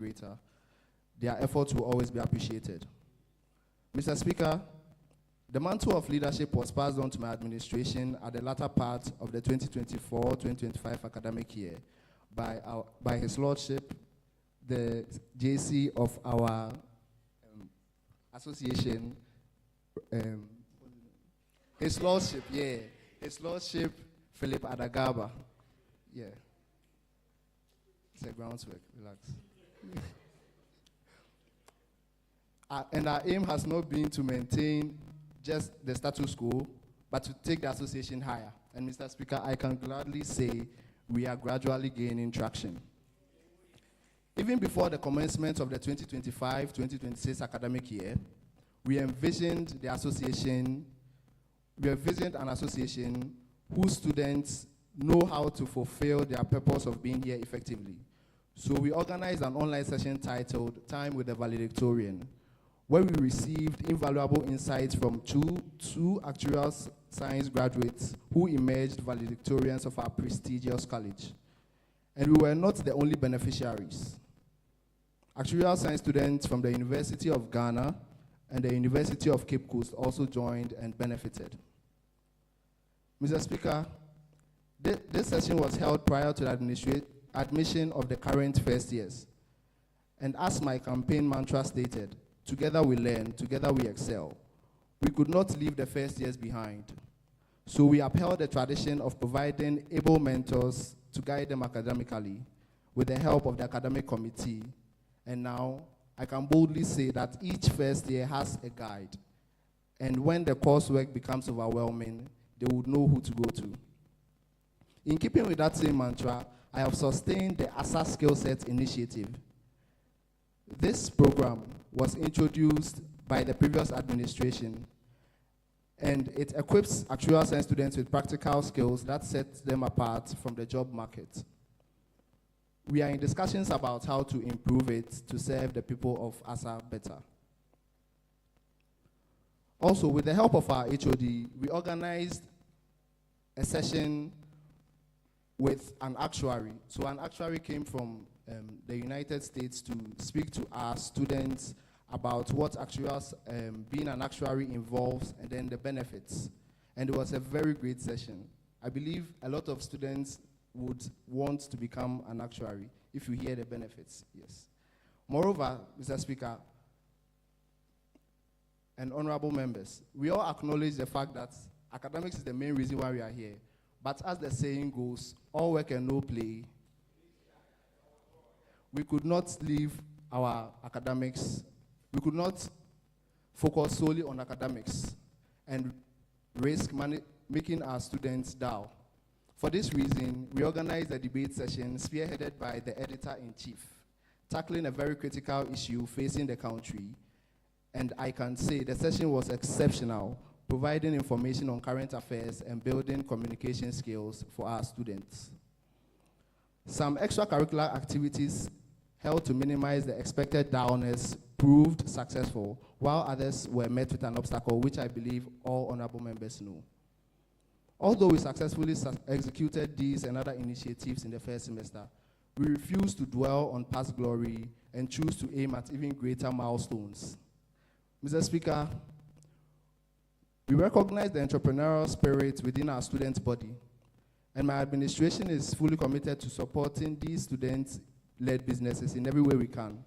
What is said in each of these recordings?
greater. Their efforts will always be appreciated. Mr. Speaker, the mantle of leadership was passed on to my administration at the latter part of the 2024-2025 academic year by His Lordship, the JC of our association, His Lordship, His Lordship Philip Adagaba. Yeah. It's a groundswork, relax. And our aim has not been to maintain just the status quo, but to take the association higher. And Mr. Speaker, I can gladly say we are gradually gaining traction. Even before the commencement of the 2025-2026 academic year, we envisioned an association whose students know how to fulfill their purpose of being here effectively. So we organized an online session titled Time with the Valedictorian, where we received invaluable insights from two actuarial science graduates who emerged valedictorians of our prestigious college. And we were not the only beneficiaries. Actuarial science students from the University of Ghana and the University of Cape Coast also joined and benefited. Mr. Speaker, this session was held prior to the admission of the current first years. And as my campaign mantra stated, together we learn, together we excel. We could not leave the first years behind. So we upheld the tradition of providing able mentors to guide them academically with the help of the academic committee. And now I can boldly say that each first year has a guide. And when the coursework becomes overwhelming, they would know who to go to. In keeping with that same mantra, I have sustained the ASA Skill Set Initiative. This program was introduced by the previous administration, and it equips actuarial science students with practical skills that set them apart from the job market. We are in discussions about how to improve it to serve the people of ASA better. Also, with the help of our HOD, we organized a session with an actuary. So an actuary came from the United States to speak to our students about what being an actuary involves and then the benefits. And it was a very great session. I believe a lot of students would want to become an actuary if you hear the benefits, yes. Moreover, Mr. Speaker, and honorable members, we all acknowledge the fact that academics is the main reason why we are here. But as the saying goes, all work and no play. We could not leave our academics, we could not focus solely on academics and risk making our students dull. For this reason, we organized a debate session spearheaded by the editor-in-chief, tackling a very critical issue facing the country. And I can say the session was exceptional, providing information on current affairs and building communication skills for our students. Some extracurricular activities held to minimize the expected dullness proved successful, while others were met with an obstacle, which I believe all honorable members know. Although we successfully executed these and other initiatives in the first semester, we refuse to dwell on past glory and choose to aim at even greater milestones. Mr. Speaker, we recognize the entrepreneurial spirit within our student body, and my administration is fully committed to supporting these student-led businesses in every way we can.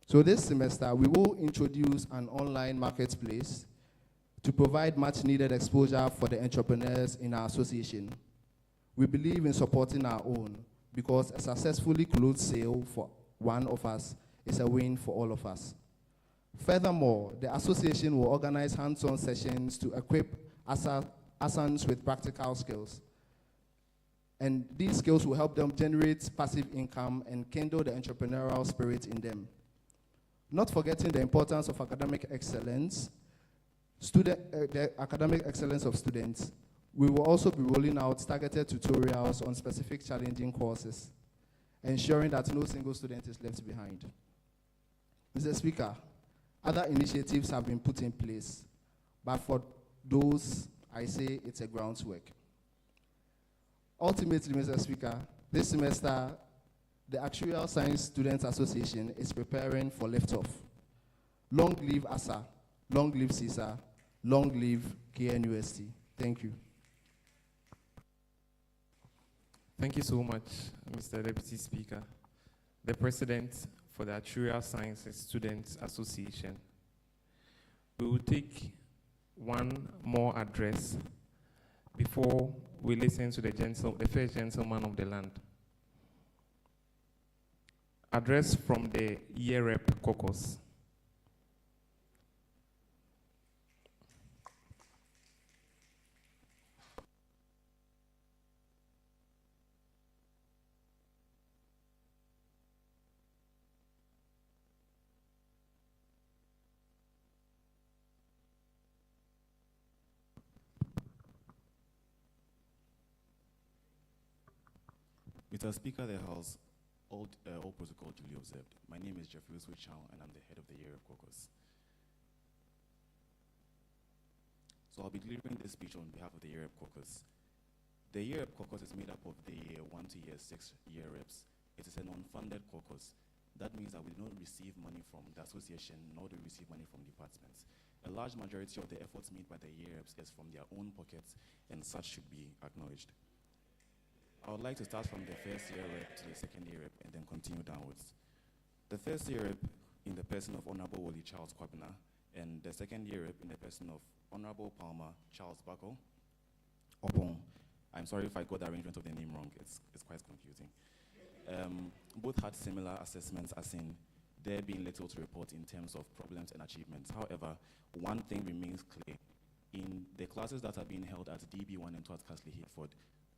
So this semester, we will introduce an online marketplace to provide much-needed exposure for the entrepreneurs in our association. We believe in supporting our own because a successfully closed sale for one of us is a win for all of us. Furthermore, the association will organize hands-on sessions to equip ASANs with practical skills. And these skills will help them generate passive income and kindle the entrepreneurial spirit in them. Not forgetting the importance of academic excellence, the academic excellence of students, we will also be rolling out targeted tutorials on specific challenging courses, ensuring that no single student is left behind. Mr. Speaker, other initiatives have been put in place, but for those, I say it's a groundwork. Ultimately, Mr. Speaker, this semester, the Actuarial Science Students Association is preparing for liftoff. Long live ASA, long live Scisa, long live KNUST. Thank you. Thank you so much, Mr. Deputy Speaker. The President for the Actuarial Sciences Students Association. We will take one more address before we listen to the first gentleman of the land. Address from the AGYEKUM caucus. Mr. Speaker of the House, all protocol duly observed. My name is Jeffrey Switchow, and I'm the head of the AGYEKUM caucus. So I'll be delivering this speech on behalf of the AGYEKUM caucus. The AGYEKUM caucus is made up of the year 1 to year 6 year reps. It is a non-funded caucus. That means that we do not receive money from the association, nor do we receive money from departments. A large majority of the efforts made by the year reps is from their own pockets, and such should be acknowledged. I would like to start from the first year rep to the second year rep and then continue downwards. The first year rep in the person of Honorable Wally Charles Kwabena, and the second year rep in the person of Honorable Palmer Charles Bako. Opon. I'm sorry if I got the arrangement of the name wrong, it's quite confusing. Both had similar assessments, as in there being little to report in terms of problems and achievements. However, one thing remains clear. In the classes that are being held at DB1 and 2 at Castley Hereford,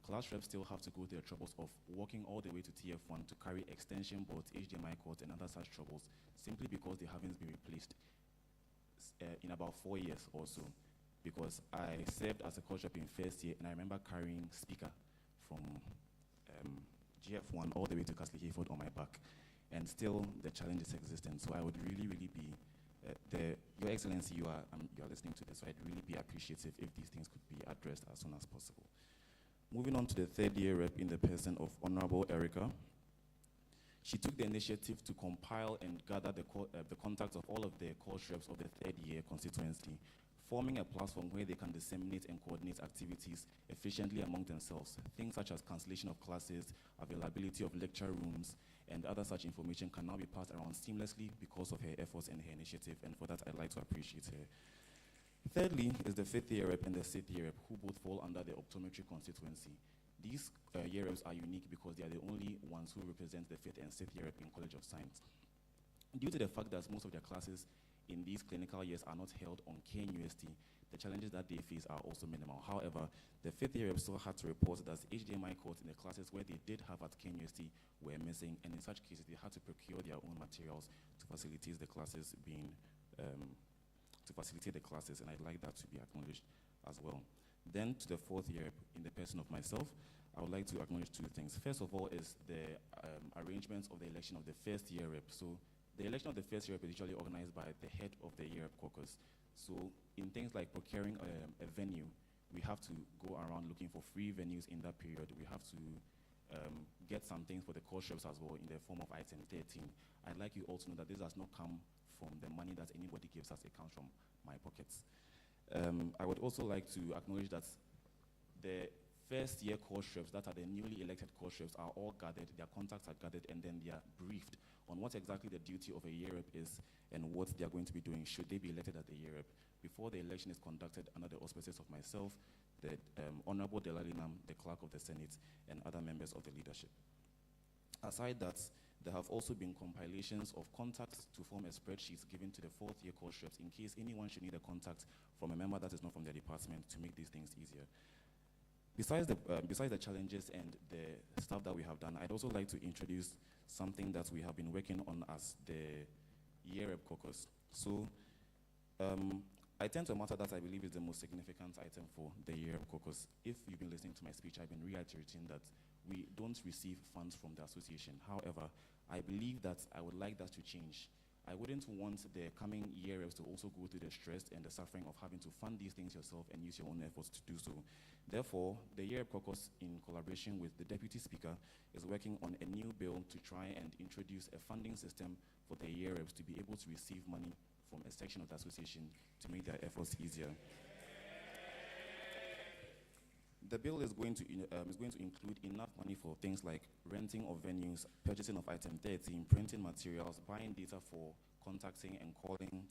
class reps still have to go through the troubles of walking all the way to TF1 to carry extension boards, HDMI cords, and other such troubles, simply because they haven't been replaced in about 4 years or so. Because I served as a coach rep in first year, and I remember carrying speaker from GF1 all the way to Castley Hereford on my back, and still the challenge is existent. So I would really be, Your Excellency, you are listening to this, so I'd really be appreciative if these things could be addressed as soon as possible. Moving on to the third year rep in the person of Honorable Erica. She took the initiative to compile and gather the contacts of all of the course reps of the third year constituency, forming a platform where they can disseminate and coordinate activities efficiently among themselves. Things such as cancellation of classes, availability of lecture rooms, and other such information can now be passed around seamlessly because of her efforts and her initiative, and for that I'd like to appreciate her. Thirdly is the fifth year rep and the sixth year rep, who both fall under the optometry constituency. These year reps are unique because they are the only ones who represent the fifth and sixth year rep in College of Science. Due to the fact that most of their classes in these clinical years are not held on KNUST, the challenges that they face are also minimal. However, the fifth year rep still had to report that HDMI cords in the classes where they did have at KNUST were missing, and in such cases they had to procure their own materials to facilitate the classes and I'd like that to be acknowledged as well. Then to the fourth year in the person of myself, I would like to acknowledge two things. First of all is the arrangements of the election of the first year rep. So the election of the first year rep is usually organized by the head of the year rep caucus. So in things like procuring a venue, we have to go around looking for free venues in that period. We have to get some things for the course reps as well in the form of item 13. I'd like you all to know that this does not come from the money that anybody gives us. It comes from my pockets. I would also like to acknowledge that the first year course reps, that are the newly elected course reps, are all gathered, their contacts are gathered, and then they are briefed on what exactly the duty of a year rep is and what they are going to be doing should they be elected at the year rep before the election is conducted under the auspices of myself, the Honorable Delalinam, the Clerk of the Senate, and other members of the leadership. Aside that, there have also been compilations of contacts to form a spreadsheet given to the fourth year course reps in case anyone should need a contact from a member that is not from their department to make these things easier. Besides the challenges and the stuff that we have done, I'd also like to introduce something that we have been working on as the year rep caucus. So I tend to a matter that I believe is the most significant item for the year rep caucus. If you've been listening to my speech, I've been reiterating that we don't receive funds from the association. However, I believe that I would like that to change. I wouldn't want the coming year reps to also go through the stress and the suffering of having to fund these things yourself and use your own efforts to do so. Therefore, the year rep caucus, in collaboration with the Deputy Speaker, is working on a new bill to try and introduce a funding system for the year reps to be able to receive money from a section of the association to make their efforts easier. The bill is going to include enough money for things like renting of venues, purchasing of item 13, printing materials, buying data for contacting and calling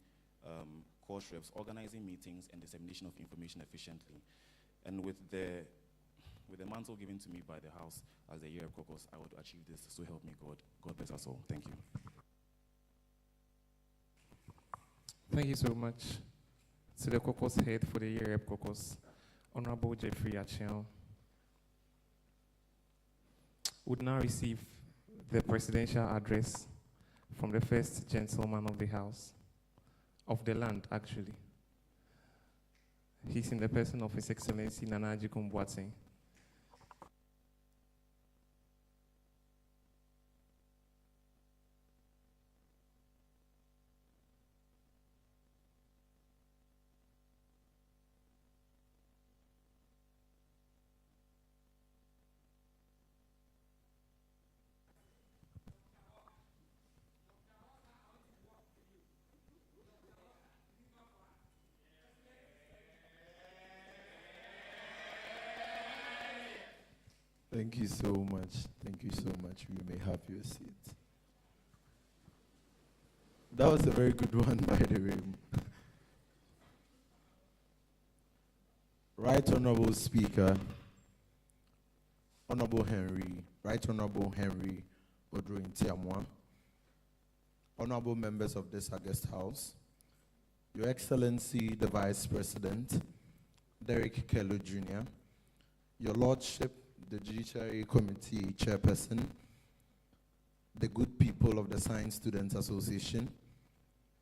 course reps, organizing meetings, and dissemination of information efficiently. And with the mantle given to me by the House as the year of caucus, I would achieve this. So help me God. God bless us all. Thank you. Thank you so much to the caucus head for the year rep caucus, Honorable Jeffrey Achiel. Would now receive the presidential address from the first gentleman of the house, of the land, actually. He's in the person of His Excellency Nana AGYEKUM. Thank you so much. Thank you so much. You may have your seat. That was a very good one, by the way. Right Honorable Speaker, Right Honorable Henry Odro-Ntiamwa, Honorable members of this August House, Your Excellency the Vice President, Derek Kello Jr., Your Lordship, the Judiciary Committee Chairperson, the good people of the Science Students Association,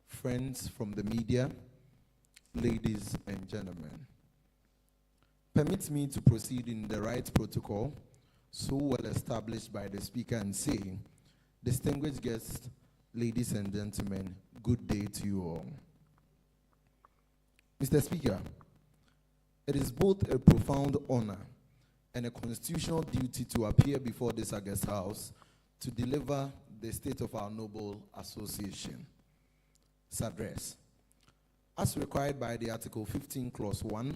friends from the media, ladies and gentlemen. Permit me to proceed in the right protocol, so well established by the Speaker, and say, distinguished guests, ladies and gentlemen, good day to you all. Mr. Speaker, it is both a profound honor and a constitutional duty to appear before this August House to deliver the state of our noble association's address. As required by the Article 15, Clause 1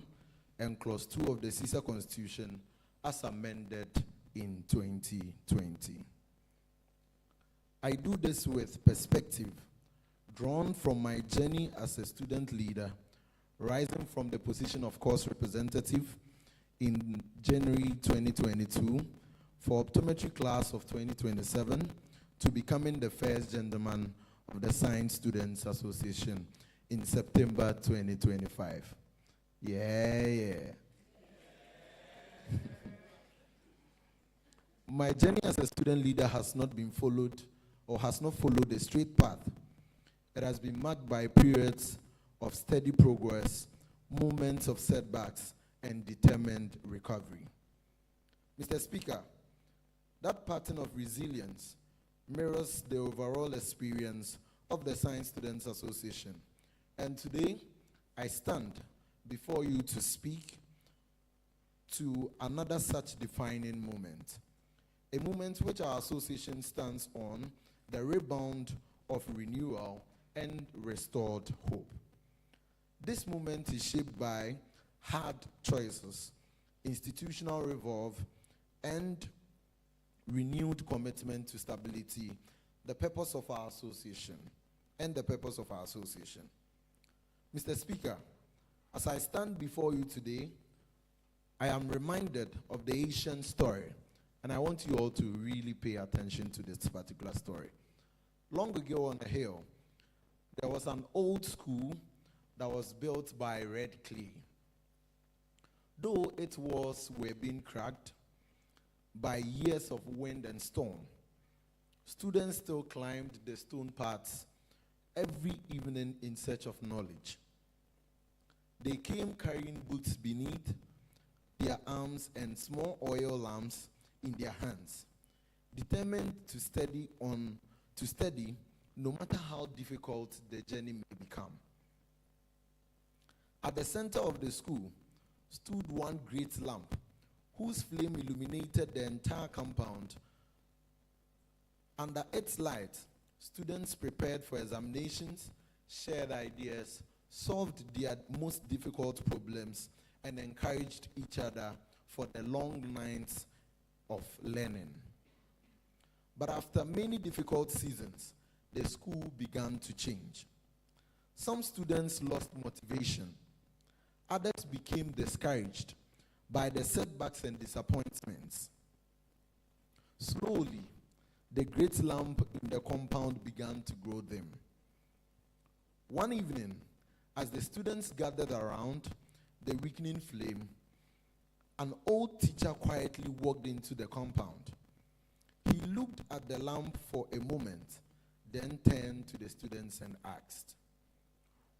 and Clause 2 of the Scisa Constitution, as amended in 2020. I do this with perspective, drawn from my journey as a student leader, rising from the position of course representative in January 2022 for optometry class of 2027 to becoming the first gentleman of the Science Students Association in September 2025. Yeah. My journey as a student leader has not followed a straight path. It has been marked by periods of steady progress, moments of setbacks, and determined recovery. Mr. Speaker, that pattern of resilience mirrors the overall experience of the Science Students Association. And today, I stand before you to speak to another such defining moment, a moment which our association stands on the rebound of renewal and restored hope. This moment is shaped by hard choices, institutional revolve, and renewed commitment to stability, the purpose of our association, Mr. Speaker, as I stand before you today, I am reminded of the ancient story, and I want you all to really pay attention to this particular story. Long ago on a hill, there was an old school that was built by red clay. Though were being cracked by years of wind and storm, students still climbed the stone paths every evening in search of knowledge. They came carrying boots beneath their arms and small oil lamps in their hands, determined to study no matter how difficult the journey may become. At the center of the school stood one great lamp, whose flame illuminated the entire compound. Under its light, students prepared for examinations, shared ideas, solved their most difficult problems, and encouraged each other for the long nights of learning. But after many difficult seasons, the school began to change. Some students lost motivation. Others became discouraged by the setbacks and disappointments. Slowly, the great lamp in the compound began to grow dim. One evening, as the students gathered around the weakening flame, an old teacher quietly walked into the compound. He looked at the lamp for a moment, then turned to the students and asked,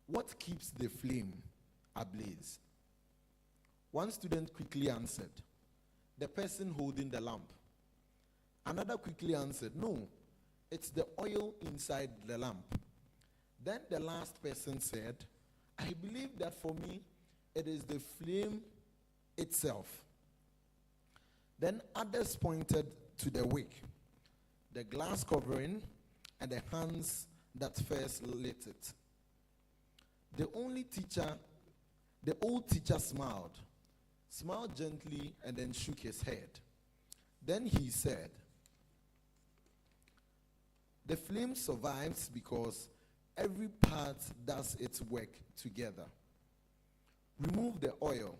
"What keeps the flame ablaze?" One student quickly answered, "The person holding the lamp." Another quickly answered, "No, it's the oil inside the lamp." Then the last person said, "I believe that for me, it is the flame itself." Then others pointed to the wick, the glass covering, and the hands that first lit it. The old teacher smiled gently, and then shook his head. Then he said, "The flame survives because every part does its work together. Remove the oil,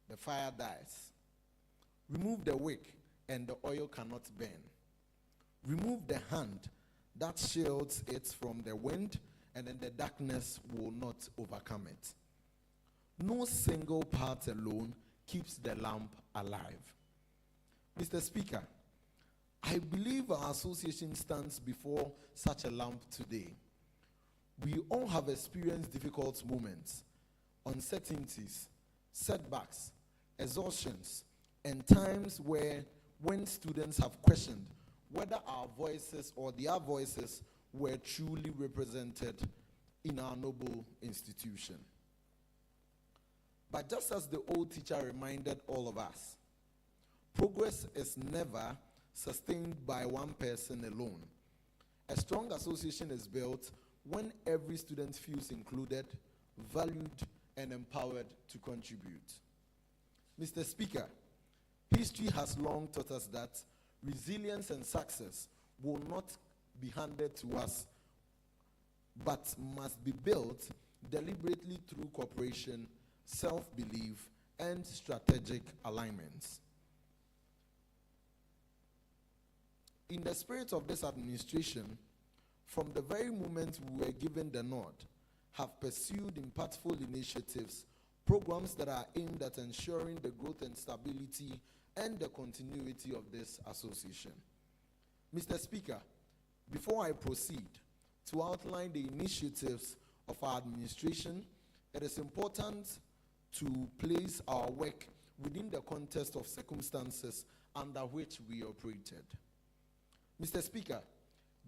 the fire dies. Remove the wick, and the oil cannot burn. Remove the hand that shields it from the wind, and then the darkness will not overcome it. No single part alone keeps the lamp alive." Mr. Speaker, I believe our association stands before such a lamp today. We all have experienced difficult moments, uncertainties, setbacks, exhaustions, and times when students have questioned whether our voices or their voices were truly represented in our noble institution. But just as the old teacher reminded all of us, progress is never sustained by one person alone. A strong association is built when every student feels included, valued, and empowered to contribute. Mr. Speaker, history has long taught us that resilience and success will not be handed to us, but must be built deliberately through cooperation, self-belief, and strategic alignments. In the spirit of this administration, from the very moment we were given the nod, have pursued impactful initiatives, programs that are aimed at ensuring the growth and stability and the continuity of this association. Mr. Speaker, before I proceed to outline the initiatives of our administration, it is important to place our work within the context of circumstances under which we operated. Mr. Speaker,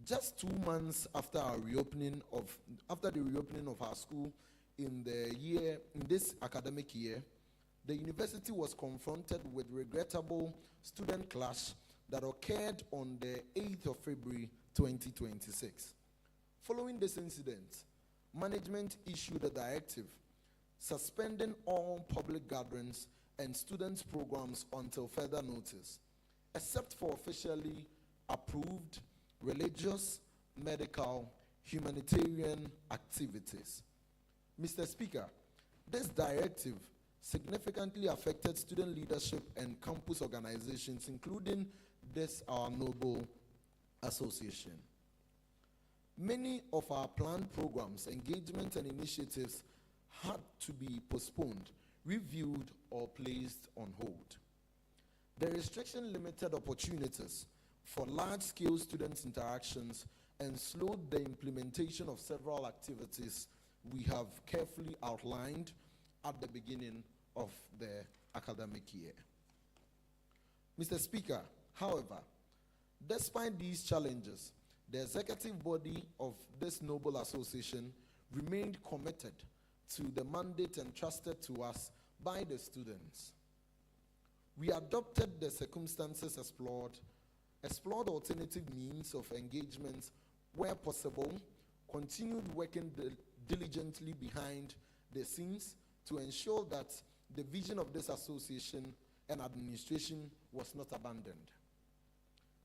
just 2 months after the reopening of our school in this academic year, the university was confronted with regrettable student clash that occurred on the 8th of February 2026. Following this incident, management issued a directive suspending all public gatherings and students' programs until further notice, except for officially approved religious, medical, humanitarian activities. Mr. Speaker, this directive significantly affected student leadership and campus organizations, including this, our noble association. Many of our planned programs, engagements, and initiatives had to be postponed, reviewed, or placed on hold. The restriction limited opportunities for large-scale student interactions and slowed the implementation of several activities we have carefully outlined at the beginning of the academic year. Mr. Speaker, however, despite these challenges, the executive body of this noble association remained committed to the mandate entrusted to us by the students. We adopted the circumstances explored alternative means of engagement where possible, continued working diligently behind the scenes to ensure that the vision of this association and administration was not abandoned.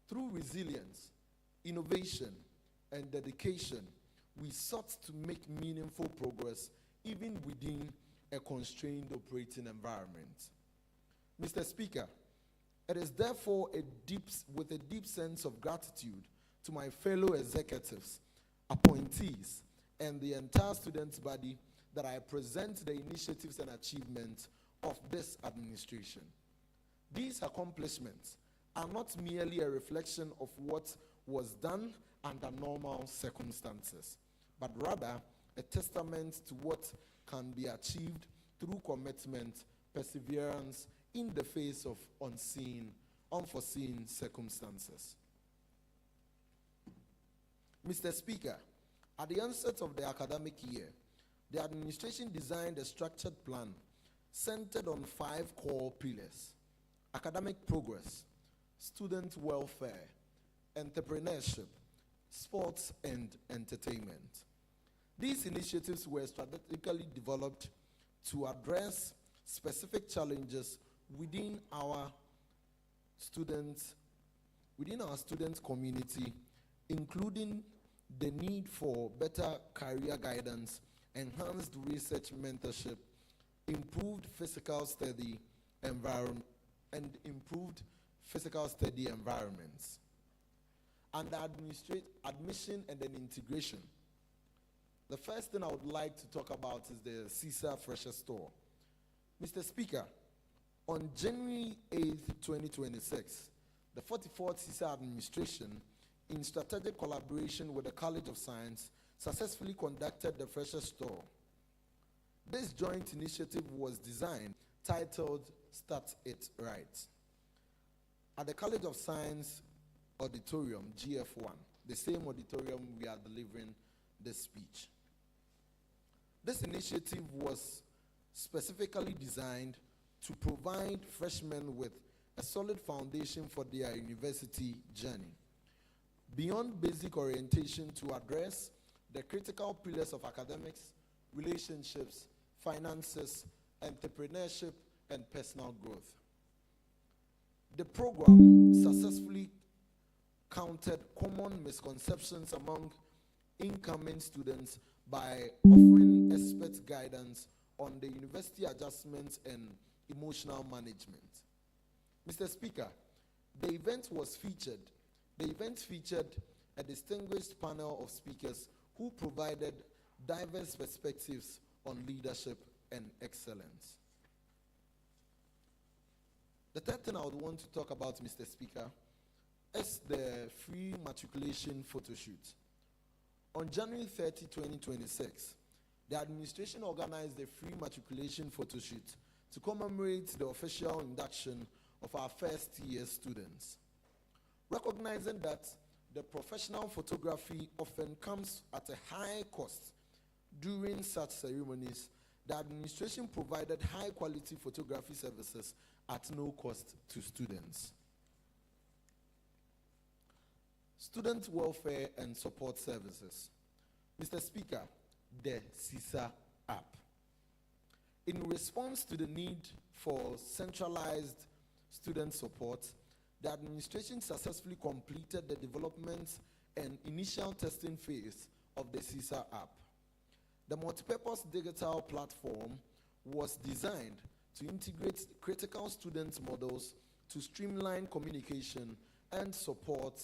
Through resilience, innovation, and dedication, we sought to make meaningful progress even within a constrained operating environment. Mr. Speaker, it is therefore with a deep sense of gratitude to my fellow executives, appointees, and the entire students' body that I present the initiatives and achievements of this administration. These accomplishments are not merely a reflection of what was done under normal circumstances, but rather a testament to what can be achieved through commitment, perseverance in the face of unforeseen circumstances. Mr. Speaker, at the onset of the academic year, the administration designed a structured plan centered on 5 core pillars: academic progress, student welfare, entrepreneurship, sports, and entertainment. These initiatives were strategically developed to address specific challenges within our student community, including the need for better career guidance, enhanced research mentorship, improved physical study environment, and improved physical study environments. Under admission and then integration, the first thing I would like to talk about is the Scisa Fresher Store. Mr. Speaker, on January 8th, 2026, the 44th Scisa administration, in strategic collaboration with the College of Science, successfully conducted the Fresher Store. This joint initiative was designed, titled Start It Right, at the College of Science Auditorium, GF1, the same auditorium we are delivering this speech. This initiative was specifically designed to provide freshmen with a solid foundation for their university journey. Beyond basic orientation to address the critical pillars of academics, relationships, finances, entrepreneurship, and personal growth. The program successfully countered common misconceptions among incoming students by offering expert guidance on the university adjustments and emotional management. Mr. Speaker, the event featured a distinguished panel of speakers who provided diverse perspectives on leadership and excellence. The third thing I would want to talk about, Mr. Speaker, is the free matriculation photo shoot. On January 30, 2026, the administration organized a free matriculation photo shoot to commemorate the official induction of our first-year students. Recognizing that the professional photography often comes at a high cost during such ceremonies, the administration provided high-quality photography services at no cost to students. Student welfare and support services. Mr. Speaker, the Scisa app. In response to the need for centralized student support, the administration successfully completed the development and initial testing phase of the Scisa app. The multipurpose digital platform was designed to integrate critical student models to streamline communication and support.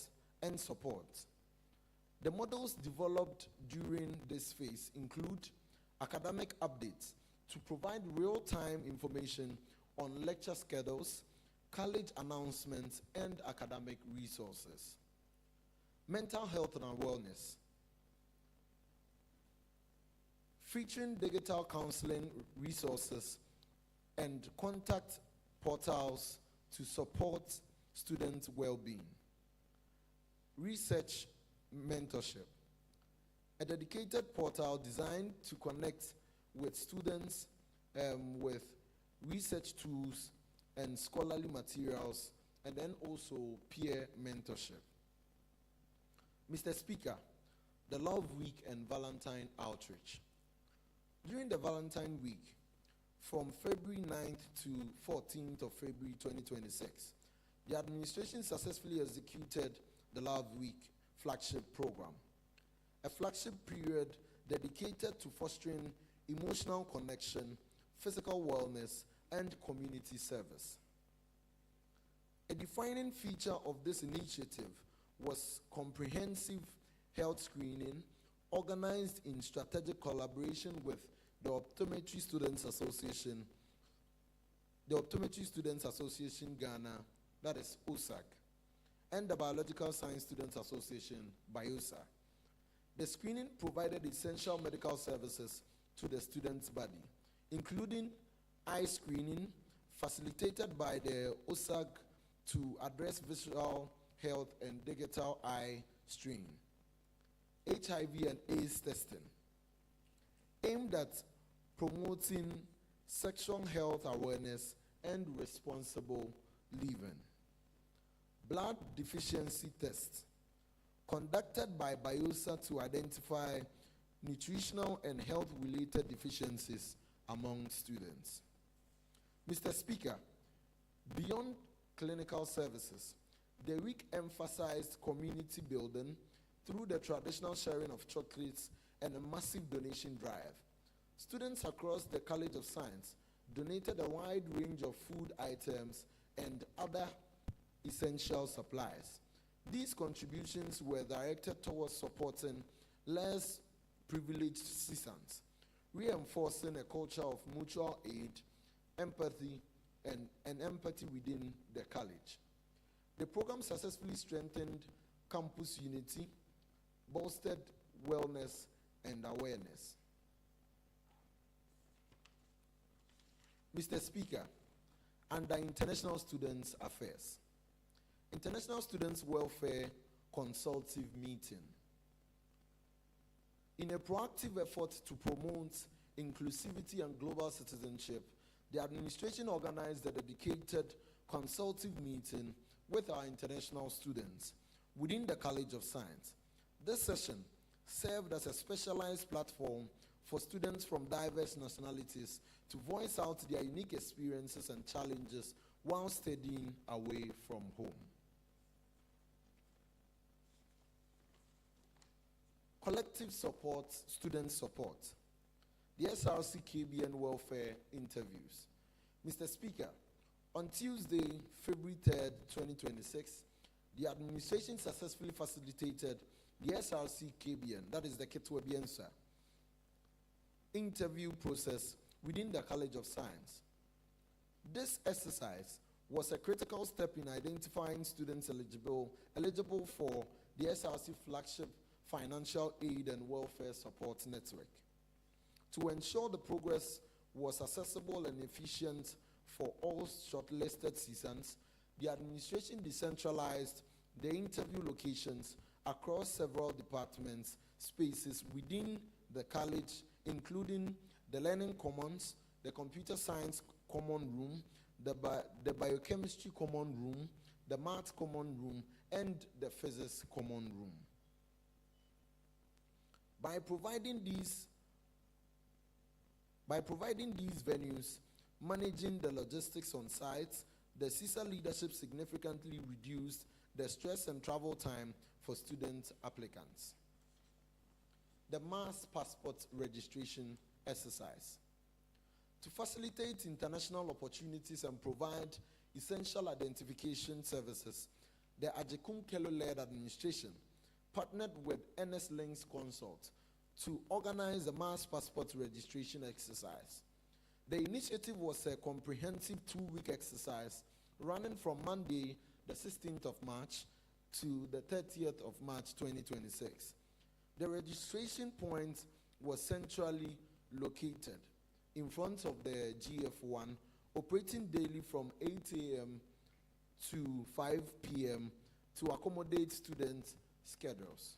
The models developed during this phase include academic updates to provide real-time information on lecture schedules, college announcements, and academic resources. Mental health and wellness, featuring digital counseling resources and contact portals to support student well-being. Research mentorship, a dedicated portal designed to connect with students with research tools and scholarly materials, and then also peer mentorship. Mr. Speaker, the Love Week and Valentine Outreach. During the Valentine Week, from February 9th to 14th of February 2026, the administration successfully executed the Love Week flagship program, a flagship period dedicated to fostering emotional connection, physical wellness, and community service. A defining feature of this initiative was comprehensive health screening organized in strategic collaboration with the Optometry Students Association, Ghana, that is OSAG, and the Biological Science Students Association, BIOSA. The screening provided essential medical services to the student's body, including eye screening facilitated by the OSAG to address visual health and digital eye strain, HIV and AIDS testing, aimed at promoting sexual health awareness and responsible living. Blood deficiency tests, conducted by BIOSA to identify nutritional and health-related deficiencies among students. Mr. Speaker, beyond clinical services, the week emphasized community building through the traditional sharing of chocolates and a massive donation drive. Students across the College of Science donated a wide range of food items and other essential supplies. These contributions were directed towards supporting less privileged citizens, reinforcing a culture of mutual aid, empathy, and empathy within the college. The program successfully strengthened campus unity, bolstered wellness and awareness. Mr. Speaker, under International Students Affairs, International Students Welfare Consultative Meeting. In a proactive effort to promote inclusivity and global citizenship, the administration organized a dedicated consultative meeting with our international students within the College of Science. This session served as a specialized platform for students from diverse nationalities to voice out their unique experiences and challenges while studying away from home. Collective support, student support. The SRC KBN welfare interviews. Mr. Speaker, on Tuesday, February 3rd, 2026, the administration successfully facilitated the SRC KBN, that is the Ketua Biensa, interview process within the College of Science. This exercise was a critical step in identifying students eligible for the SRC flagship financial aid and welfare support network. To ensure the progress was accessible and efficient for all shortlisted citizens, the administration decentralized the interview locations across several departments, spaces within the college, including the Learning Commons, the Computer Science Common Room, the Biochemistry Common Room, the Math Common Room, and the Physics Common Room. By providing these venues, managing the logistics on site, the Scisa leadership significantly reduced the stress and travel time for student applicants. The mass passport registration exercise. To facilitate international opportunities and provide essential identification services, the AGYEKUM Kelo-led administration partnered with NS Links Consult to organize a mass passport registration exercise. The initiative was a comprehensive 2-week exercise running from Monday, the 16th of March to the 30th of March 2026. The registration point was centrally located in front of the GF1, operating daily from 8 a.m. to 5 p.m. to accommodate students' schedules.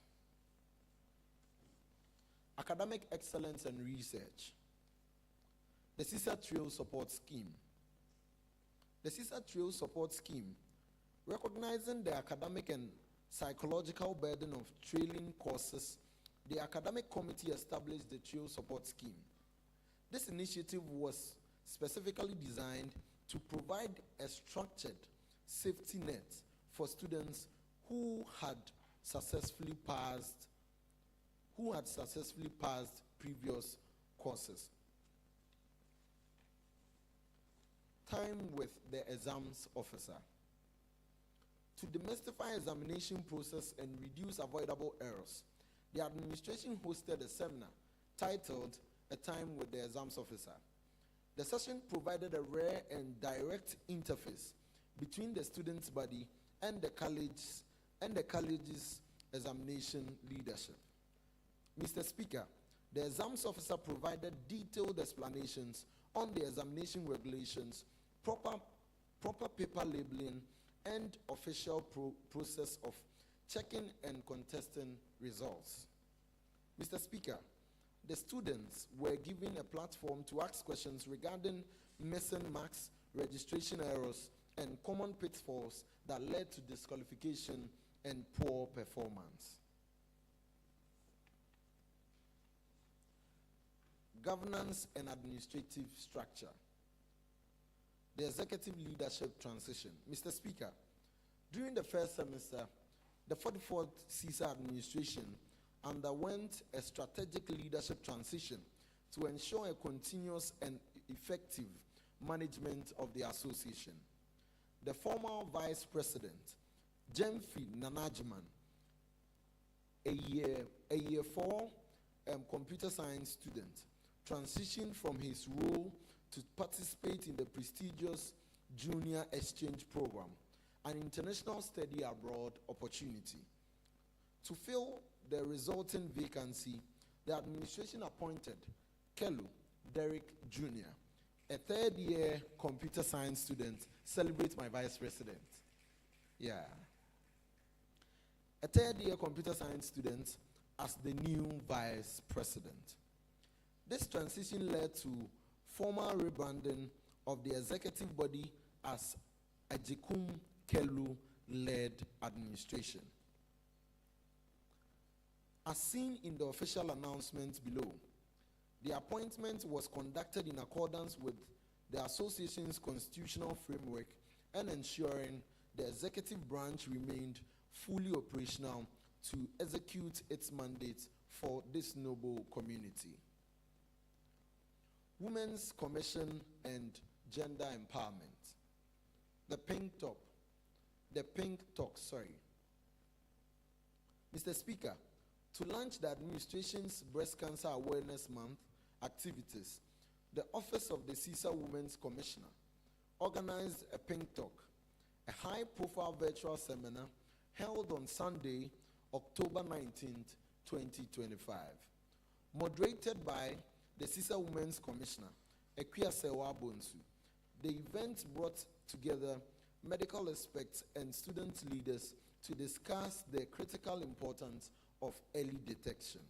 academic excellence and research. The Scisa Trail Support Scheme. The Scisa Trail Support Scheme, recognizing the academic and psychological burden of trailing courses, the academic committee established the Trail Support Scheme. This initiative was specifically designed to provide a structured safety net for students who had successfully passed previous courses. Time with the exams officer. To demystify examination process and reduce avoidable errors, the administration hosted a seminar titled "A Time with the Exams Officer." The session provided a rare and direct interface between the student's body and the college's examination leadership. Mr. Speaker, the exams officer provided detailed explanations on the examination regulations, proper paper labeling, and official process of checking and contesting results. Mr. Speaker, the students were given a platform to ask questions regarding missing marks, registration errors, and common pitfalls that led to disqualification and poor performance. Governance and administrative structure. The executive leadership transition. Mr. Speaker, during the first semester, the 44th Scisa administration underwent a strategic leadership transition to ensure a continuous and effective management of the association. The former vice president, Jemfi Nanajiman, a year 4 computer science student, transitioned from his role to participate in the prestigious Junior Exchange Program, an international study abroad opportunity. To fill the resulting vacancy, the administration appointed Kelu Derek Jr., a third-year computer science student. Celebrate my vice president. Yeah. A third-year computer science student as the new vice president. This transition led to formal rebranding of the executive body as AGYEKUM Kelu-led administration. As seen in the official announcement below, the appointment was conducted in accordance with the association's constitutional framework and ensuring the executive branch remained fully operational to execute its mandate for this noble community. Women's Commission and Gender Empowerment. The pink talk, sorry. Mr. Speaker, to launch the administration's Breast Cancer Awareness Month activities, the Office of the Scisa Women's Commissioner organized a pink talk, a high-profile virtual seminar held on Sunday, October 19th, 2025, moderated by the Scisa Women's Commissioner, Ekwiasewa Bonsu. The event brought together medical experts and student leaders to discuss the critical importance of early detection.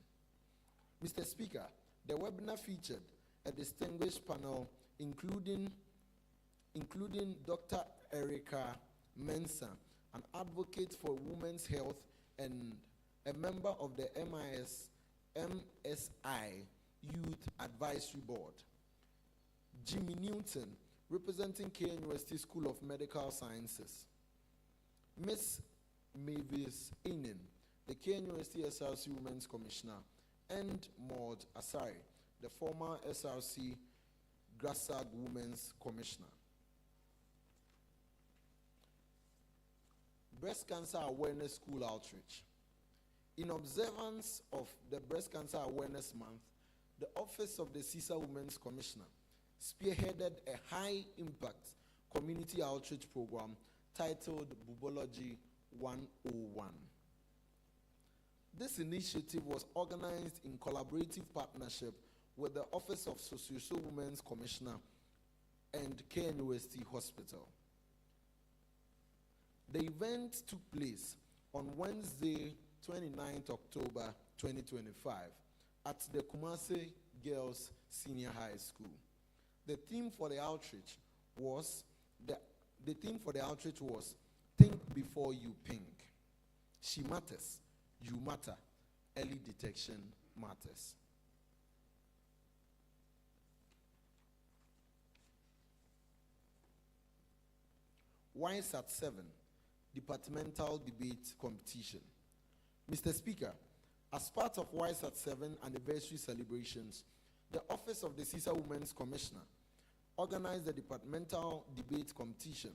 Mr. Speaker, the webinar featured a distinguished panel including Dr. Erica Mensah, an advocate for women's health and a member of the MSI Youth Advisory Board. Jimmy Newton, representing KNUST School of Medical Sciences. Ms. Mavis Inen, the KNUST SRC Women's Commissioner, and Maud Asari, the former SRC Grassag Women's Commissioner. Breast Cancer Awareness School Outreach. In observance of the Breast Cancer Awareness Month, the Office of the Scisa Women's Commissioner spearheaded a high-impact community outreach program titled Bubology 101. This initiative was organized in collaborative partnership with the Office of Socio Women's Commissioner and KNUST Hospital. The event took place on Wednesday, 29th October 2025, at the Kumasi Girls Senior High School. The theme for the outreach was Think Before You Pink. She matters, you matter, early detection matters. WISE at 7, Departmental Debate Competition. Mr. Speaker, as part of WISE at 7 anniversary celebrations, the Office of the Scisa Women's Commissioner organized the Departmental Debate Competition.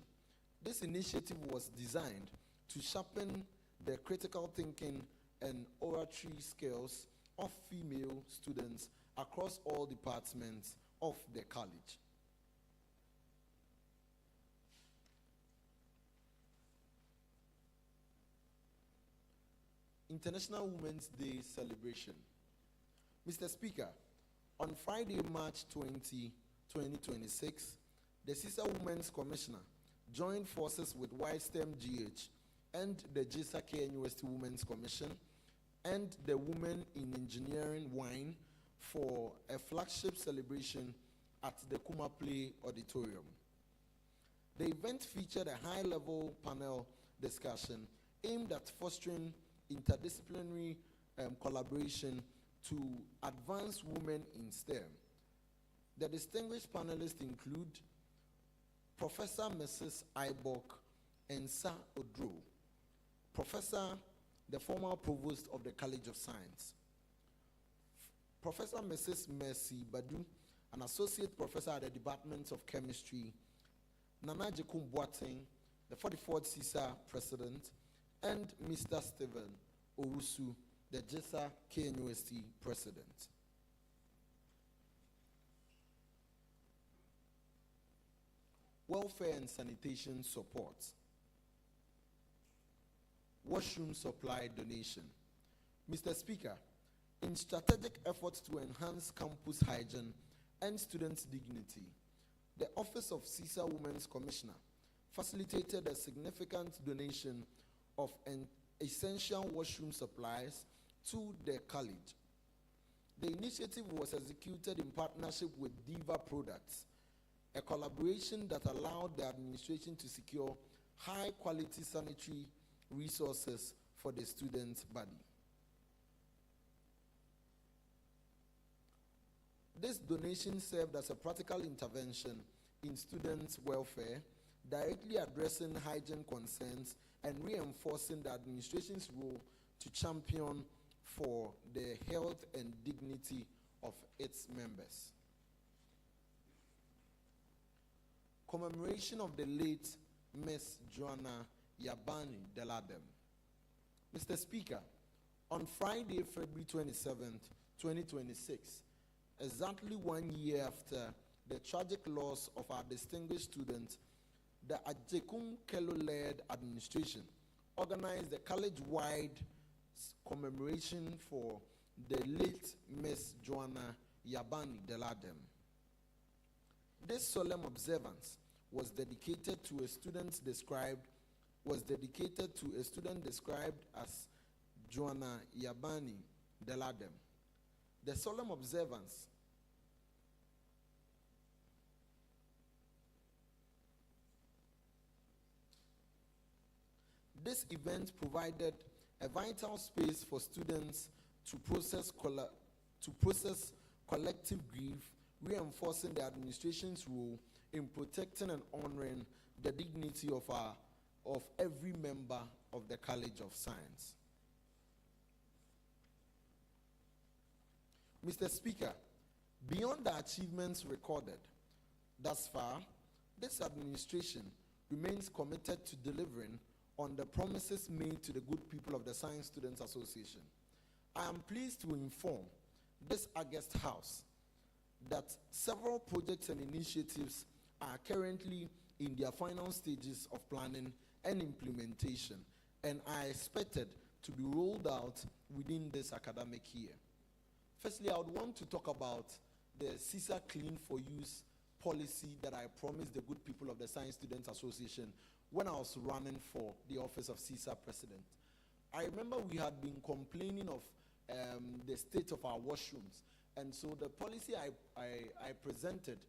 This initiative was designed to sharpen the critical thinking and oratory skills of female students across all departments of the college. International Women's Day celebration. Mr. Speaker, on Friday, March 20, 2026, the Scisa Women's Commissioner joined forces with YSTEM GH and the AGYEKUM University Women's Commission and the Women in Engineering Wine for a flagship celebration at the Kuma Play Auditorium. The event featured a high-level panel discussion aimed at fostering interdisciplinary collaboration to advance women in STEM. The distinguished panelists include Professor Mrs. Ibok Ensa Odro, Professor, the former Provost of the College of Science, Professor Mrs. Mercy Badu, an Associate Professor at the Department of Chemistry, Nana AGYEKUM Boateng, the 44th Scisa President, and Mr. Stephen Owusu, the AGYEKUM University President. Welfare and sanitation support. Washroom supply donation. Mr. Speaker, in strategic efforts to enhance campus hygiene and students' dignity, the Office of Scisa Women's Commissioner facilitated a significant donation of essential washroom supplies to the college. The initiative was executed in partnership with Diva Products, a collaboration that allowed the administration to secure high-quality sanitary resources for the student body. This donation served as a practical intervention in students' welfare, directly addressing hygiene concerns and reinforcing the administration's role to champion for the health and dignity of its members. Commemoration of the late Miss Joanna Yabani Deladem. Mr. Speaker, on Friday, February 27th, 2026, exactly 1 year after the tragic loss of our distinguished student, the AGYEKUM Kelo-led administration organized a college-wide commemoration for the late Miss Joanna Yabani Deladem. This solemn observance was dedicated to a student described as Joanna Yabani Deladem. The solemn observance This event provided a vital space for students to process collective grief, reinforcing the administration's role in protecting and honoring the dignity of every member of the College of Science. Mr. Speaker, beyond the achievements recorded thus far, this administration remains committed to delivering on the promises made to the good people of the Science Students Association. I am pleased to inform this august House that several projects and initiatives are currently in their final stages of planning and implementation, and are expected to be rolled out within this academic year. Firstly, I would want to talk about the Scisa Clean for Use policy that I promised the good people of the Science Students Association when I was running for the office of Scisa President. I remember we had been complaining of the state of our washrooms. And so the policy I presented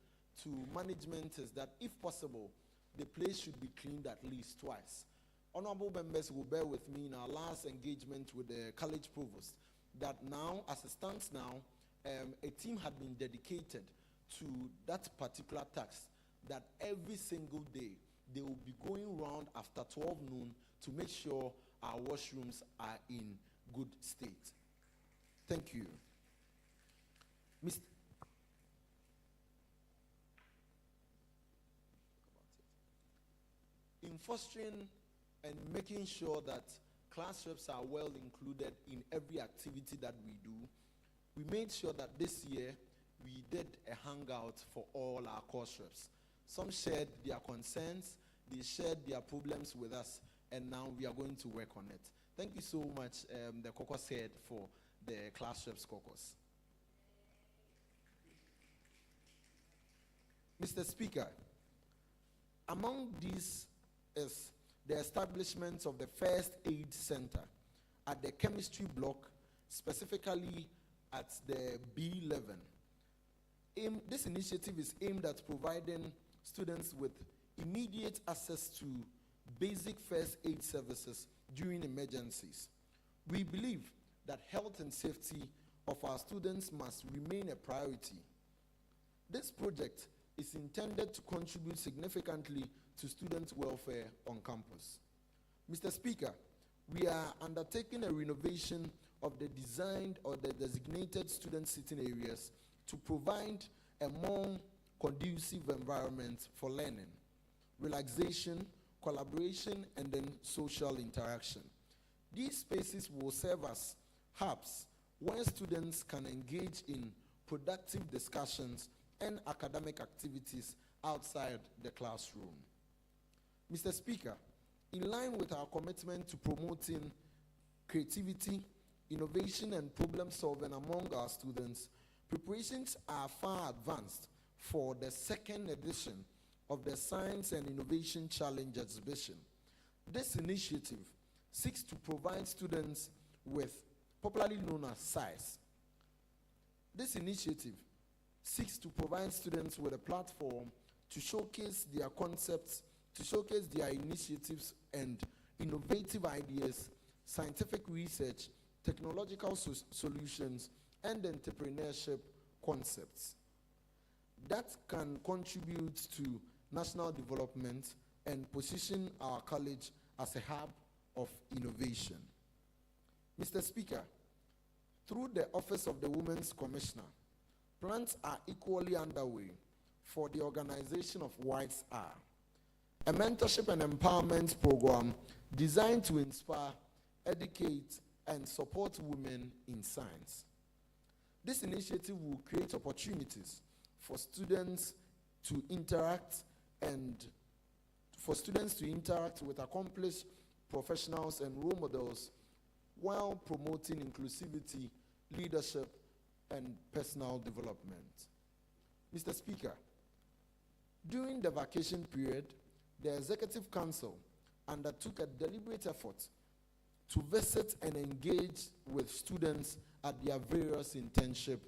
to management is that if possible, the place should be cleaned at least twice. Honorable members will bear with me in our last engagement with the college provost that now, as it stands now, a team had been dedicated to that particular task, that every single day they will be going around after 12 noon to make sure our washrooms are in good state. Thank you. Mr. In fostering and making sure that class reps are well included in every activity that we do, we made sure that this year we did a hangout for all our course reps. Some shared their concerns, they shared their problems with us, and now we are going to work on it. Thank you so much, the caucus head, for the class reps caucus. Mr. Speaker, among these is the establishment of the First Aid Center at the chemistry block, specifically at the B11. This initiative is aimed at providing students with immediate access to basic first aid services during emergencies. We believe that health and safety of our students must remain a priority. This project is intended to contribute significantly to student welfare on campus. Mr. Speaker, we are undertaking a renovation of the designed or the designated student sitting areas to provide a more conducive environment for learning, relaxation, collaboration, and then social interaction. These spaces will serve as hubs where students can engage in productive discussions and academic activities outside the classroom. Mr. Speaker, in line with our commitment to promoting creativity, innovation, and problem solving among our students, preparations are far advanced for the second edition of the Science and Innovation Challenge exhibition. This initiative seeks to provide students with, popularly known as SCIS. This initiative seeks to provide students with a platform to showcase their concepts, to showcase their initiatives and innovative ideas, scientific research, technological solutions, and entrepreneurship concepts that can contribute to national development and position our college as a hub of innovation. Mr. Speaker, through the Office of the Women's Commissioner, plans are equally underway for the organization of Whites Are, a mentorship and empowerment program designed to inspire, educate, and support women in science. This initiative will create opportunities for students to interact with accomplished professionals and role models while promoting inclusivity, leadership, and personal development. Mr. Speaker, during the vacation period, the Executive Council undertook a deliberate effort to visit and engage with students at their various internship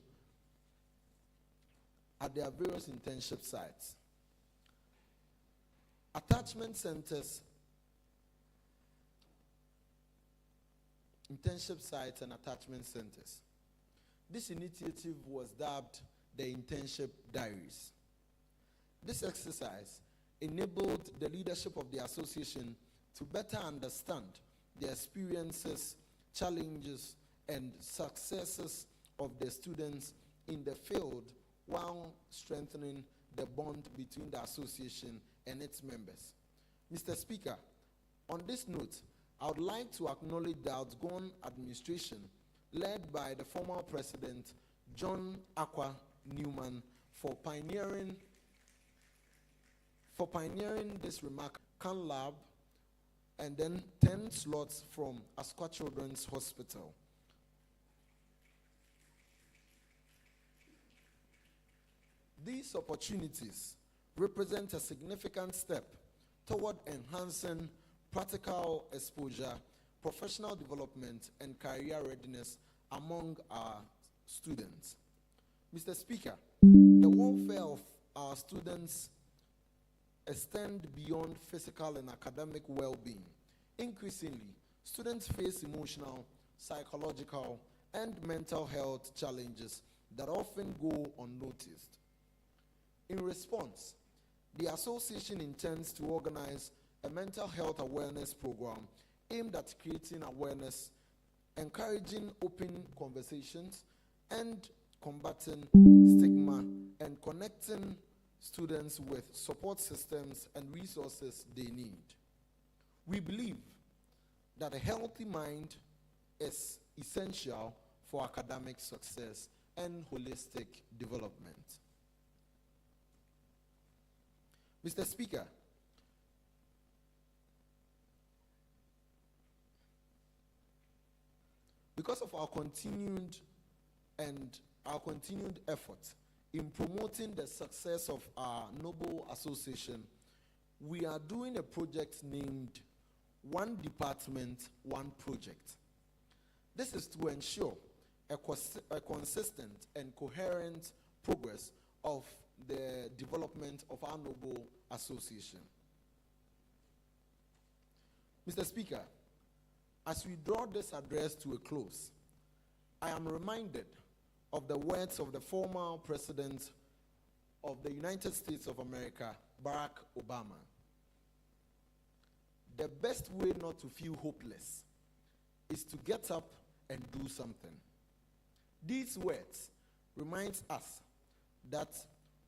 sites. Attachment centers, internship sites and attachment centers. This initiative was dubbed the Internship Diaries. This exercise enabled the leadership of the association to better understand the experiences, challenges, and successes of the students in the field while strengthening the bond between the association and its members. Mr. Speaker, on this note, I would like to acknowledge the outgone administration led by the former president, John Aqua Newman, for pioneering this remarkable Can Lab and then 10 slots from Asqua Children's Hospital. These opportunities represent a significant step toward enhancing practical exposure, professional development, and career readiness among our students. Mr. Speaker, the welfare of our students extend beyond physical and academic well-being. Increasingly, students face emotional, psychological, and mental health challenges that often go unnoticed. In response, the association intends to organize a mental health awareness program aimed at creating awareness, encouraging open conversations, and combating stigma and connecting students with support systems and resources they need. We believe that a healthy mind is essential for academic success and holistic development. Mr. Speaker, because of our continued effort in promoting the success of our noble association, we are doing a project named One Department, One Project. This is to ensure a consistent and coherent progress of the development of our noble association. Mr. Speaker, as we draw this address to a close, I am reminded of the words of the former President of the United States of America, Barack Obama. The best way not to feel hopeless is to get up and do something. These words remind us that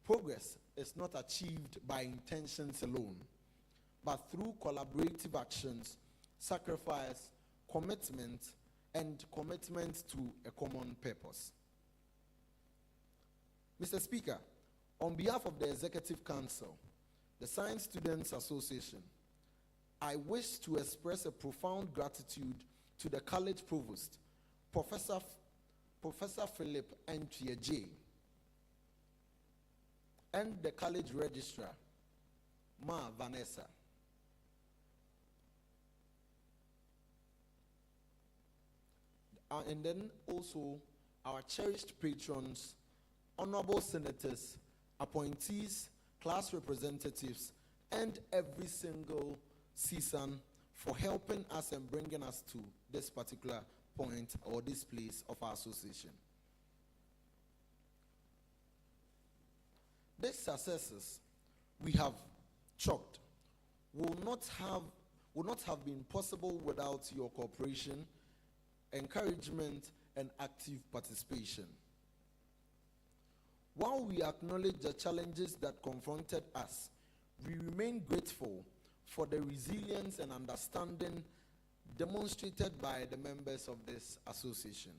progress is not achieved by intentions alone, but through collaborative actions, sacrifice, commitment, and commitment to a common purpose. Mr. Speaker, on behalf of the Executive Council, the Science Students Association, I wish to express a profound gratitude to the College Provost, Professor Philip J, and the College Registrar, Ma Vanessa. And then also our cherished patrons, honorable senators, appointees, class representatives, and every single CSUN for helping us and bringing us to this particular point or this place of our association. These successes we have chalked will not have been possible without your cooperation, encouragement, and active participation. While we acknowledge the challenges that confronted us, we remain grateful for the resilience and understanding demonstrated by the members of this association.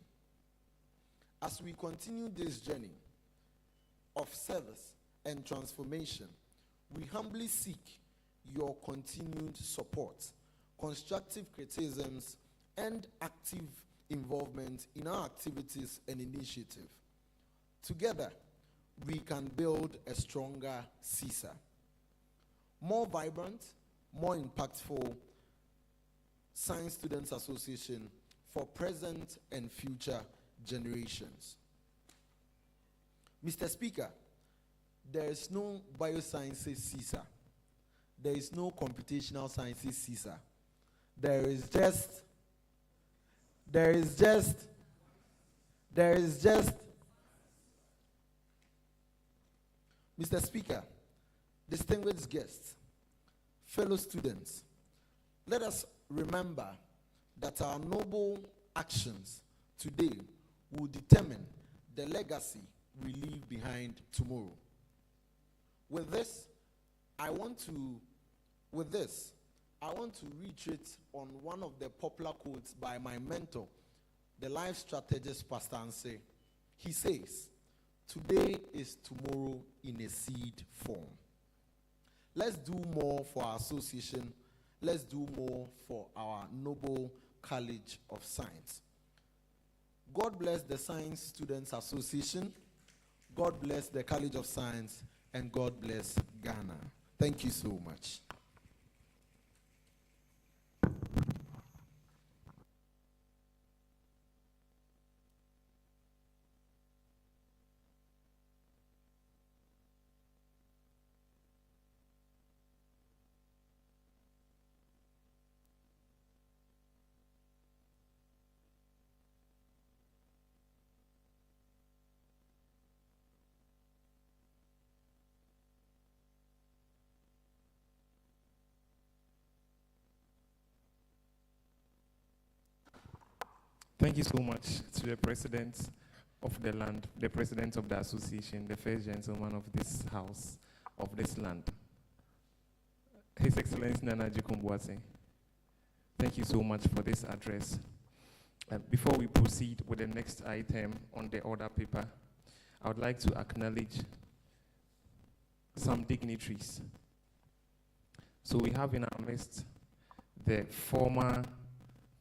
As we continue this journey of service and transformation, we humbly seek your continued support, constructive criticisms, and active involvement in our activities and initiative. Together, we can build a stronger Scisa, more vibrant, more impactful Science Students Association for present and future generations. Mr. Speaker, there is no biosciences Scisa. There is no computational sciences Scisa. There is just Mr. Speaker, distinguished guests, fellow students, let us remember that our noble actions today will determine the legacy we leave behind tomorrow. With this, I want to reiterate on one of the popular quotes by my mentor, the life strategist Pastor Anse. He says, "Today is tomorrow in a seed form." Let's do more for our association. Let's do more for our noble College of Science. God bless the Science Students Association. God bless the College of Science. And God bless Ghana. Thank you so much. Thank you so much to the president of the land, the president of the association, the first gentleman of this house, of this land, His Excellency Nana AGYEKUM. Thank you so much for this address. Before we proceed with the next item on the order paper, I would like to acknowledge some dignitaries. So we have in our midst the former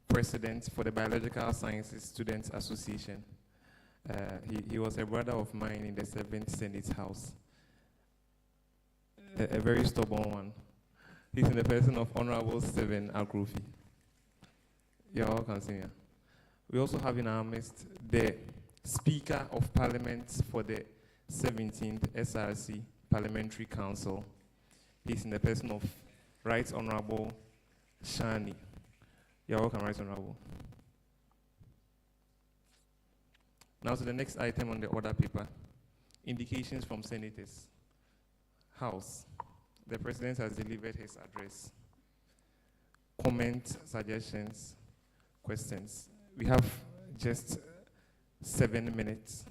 president for the Biological Sciences Students Association. He was a brother of mine in the 7th Senate House, a very stubborn one. He's in the person of Honorable Stephen Akrofi. You're welcome, Senior. We also have in our midst the Speaker of Parliament for the 17th SRC Parliamentary Council. He's in the person of Right Honorable Shani. You're welcome, Right Honorable. Now to the next item on the order paper, indications from senators. House, the President has delivered his address. Comment, suggestions, questions. We have just 7 minutes.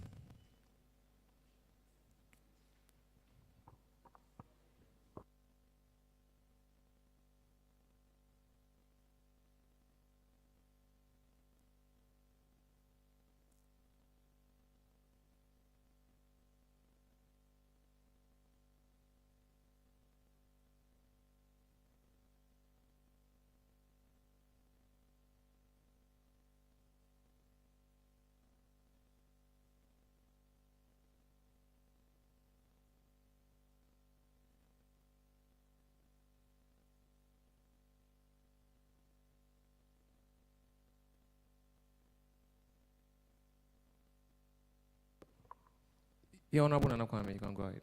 Your Honorable Nana Kwame, you can go ahead.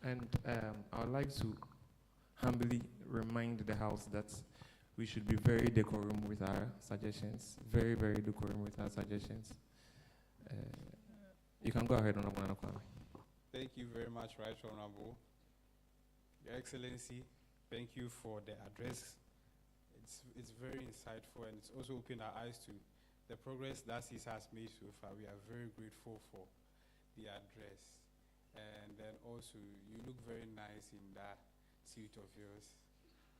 And I would like to humbly remind the House that we should be very decorum with our suggestions, very, very decorum with our suggestions. You can go ahead, Honorable Nana Kwame. Thank you very much, Right Honorable. Your Excellency, thank you for the address. It's very insightful, and it's also opened our eyes to the progress that Scisa has made so far. We are very grateful for the address. And then also, you look very nice in that suit of yours.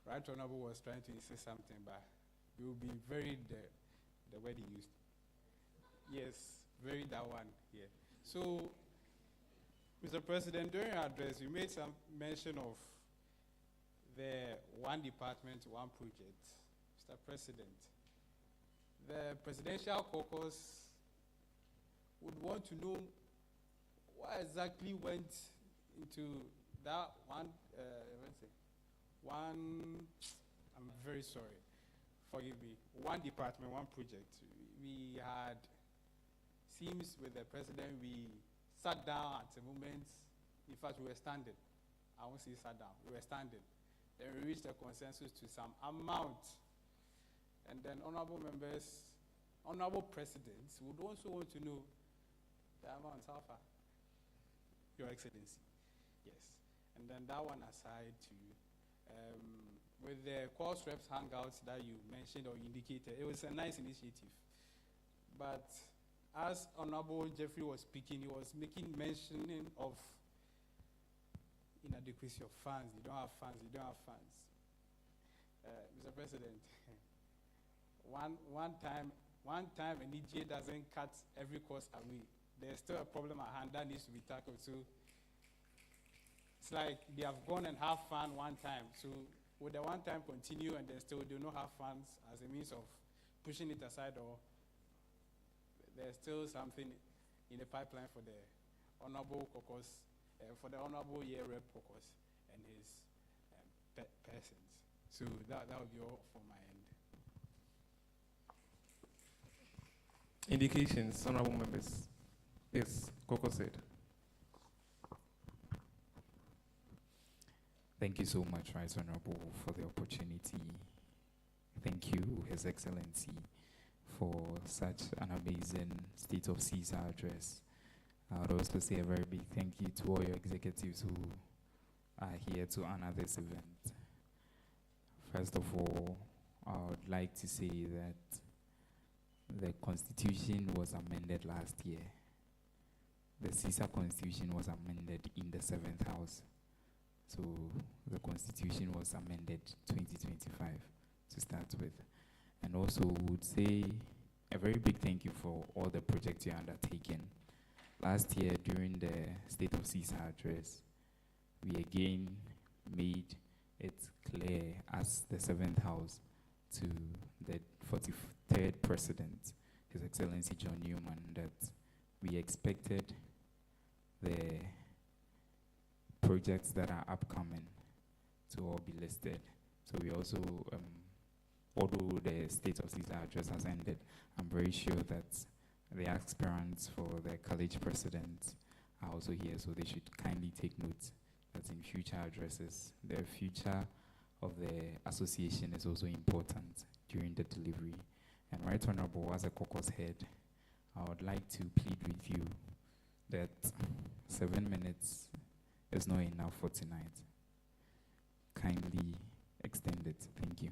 Right Honorable was trying to say something, but you will be very, the word he used. Yes, very that one here. So, Mr. President, during your address, you made some mention of the one department, one project. Mr. President, the Presidential Caucus would want to know what exactly went into that one, I'm very sorry, forgive me, one department, one project. We had, seems with the President, we sat down at a moment, in fact we were standing. I won't say sat down, we were standing. Then we reached a consensus to some amount. And then honorable members, honorable presidents would also want to know the amount, how far? Your Excellency. Yes. And then that one aside to, with the course reps hangouts that you mentioned or indicated, it was a nice initiative. But as Honorable Jeffrey was speaking, he was making mentioning of inadequacy of funds. You don't have funds, you don't have funds. Mr. President, one time an EJ doesn't cut every cost away. There's still a problem at hand that needs to be tackled. So it's like they have gone and have fun one time. So would the one time continue and then still do not have funds as a means of pushing it aside, or there's still something in the pipeline for the Honorable Caucus, for the Honorable Year Rep Caucus and his persons? So that would be all for my end. Indications, honorable members. Yes, Coco said. Thank you so much, Right Honorable, for the opportunity. Thank you, His Excellency, for such an amazing State of Scisa address. I would also say a very big thank you to all your executives who are here to honor this event. First of all, I would like to say that the Constitution was amended last year. The CISA Constitution was amended in the 7th House. So the Constitution was amended 2025 to start with. And also would say a very big thank you for all the projects you undertaken. Last year during the State of CISA address, we again made it clear as the 7th House to the 43rd President, His Excellency John Newman, that we expected the projects that are upcoming to all be listed. So we also, although the State of CISA address has ended, I'm very sure that the aspirants for the college presidents are also here, so they should kindly take note that in future addresses, the future of the association is also important during the delivery. And Right Honorable, as a caucus head, I would like to plead with you that 7 minutes is not enough for tonight. Kindly extend it. Thank you.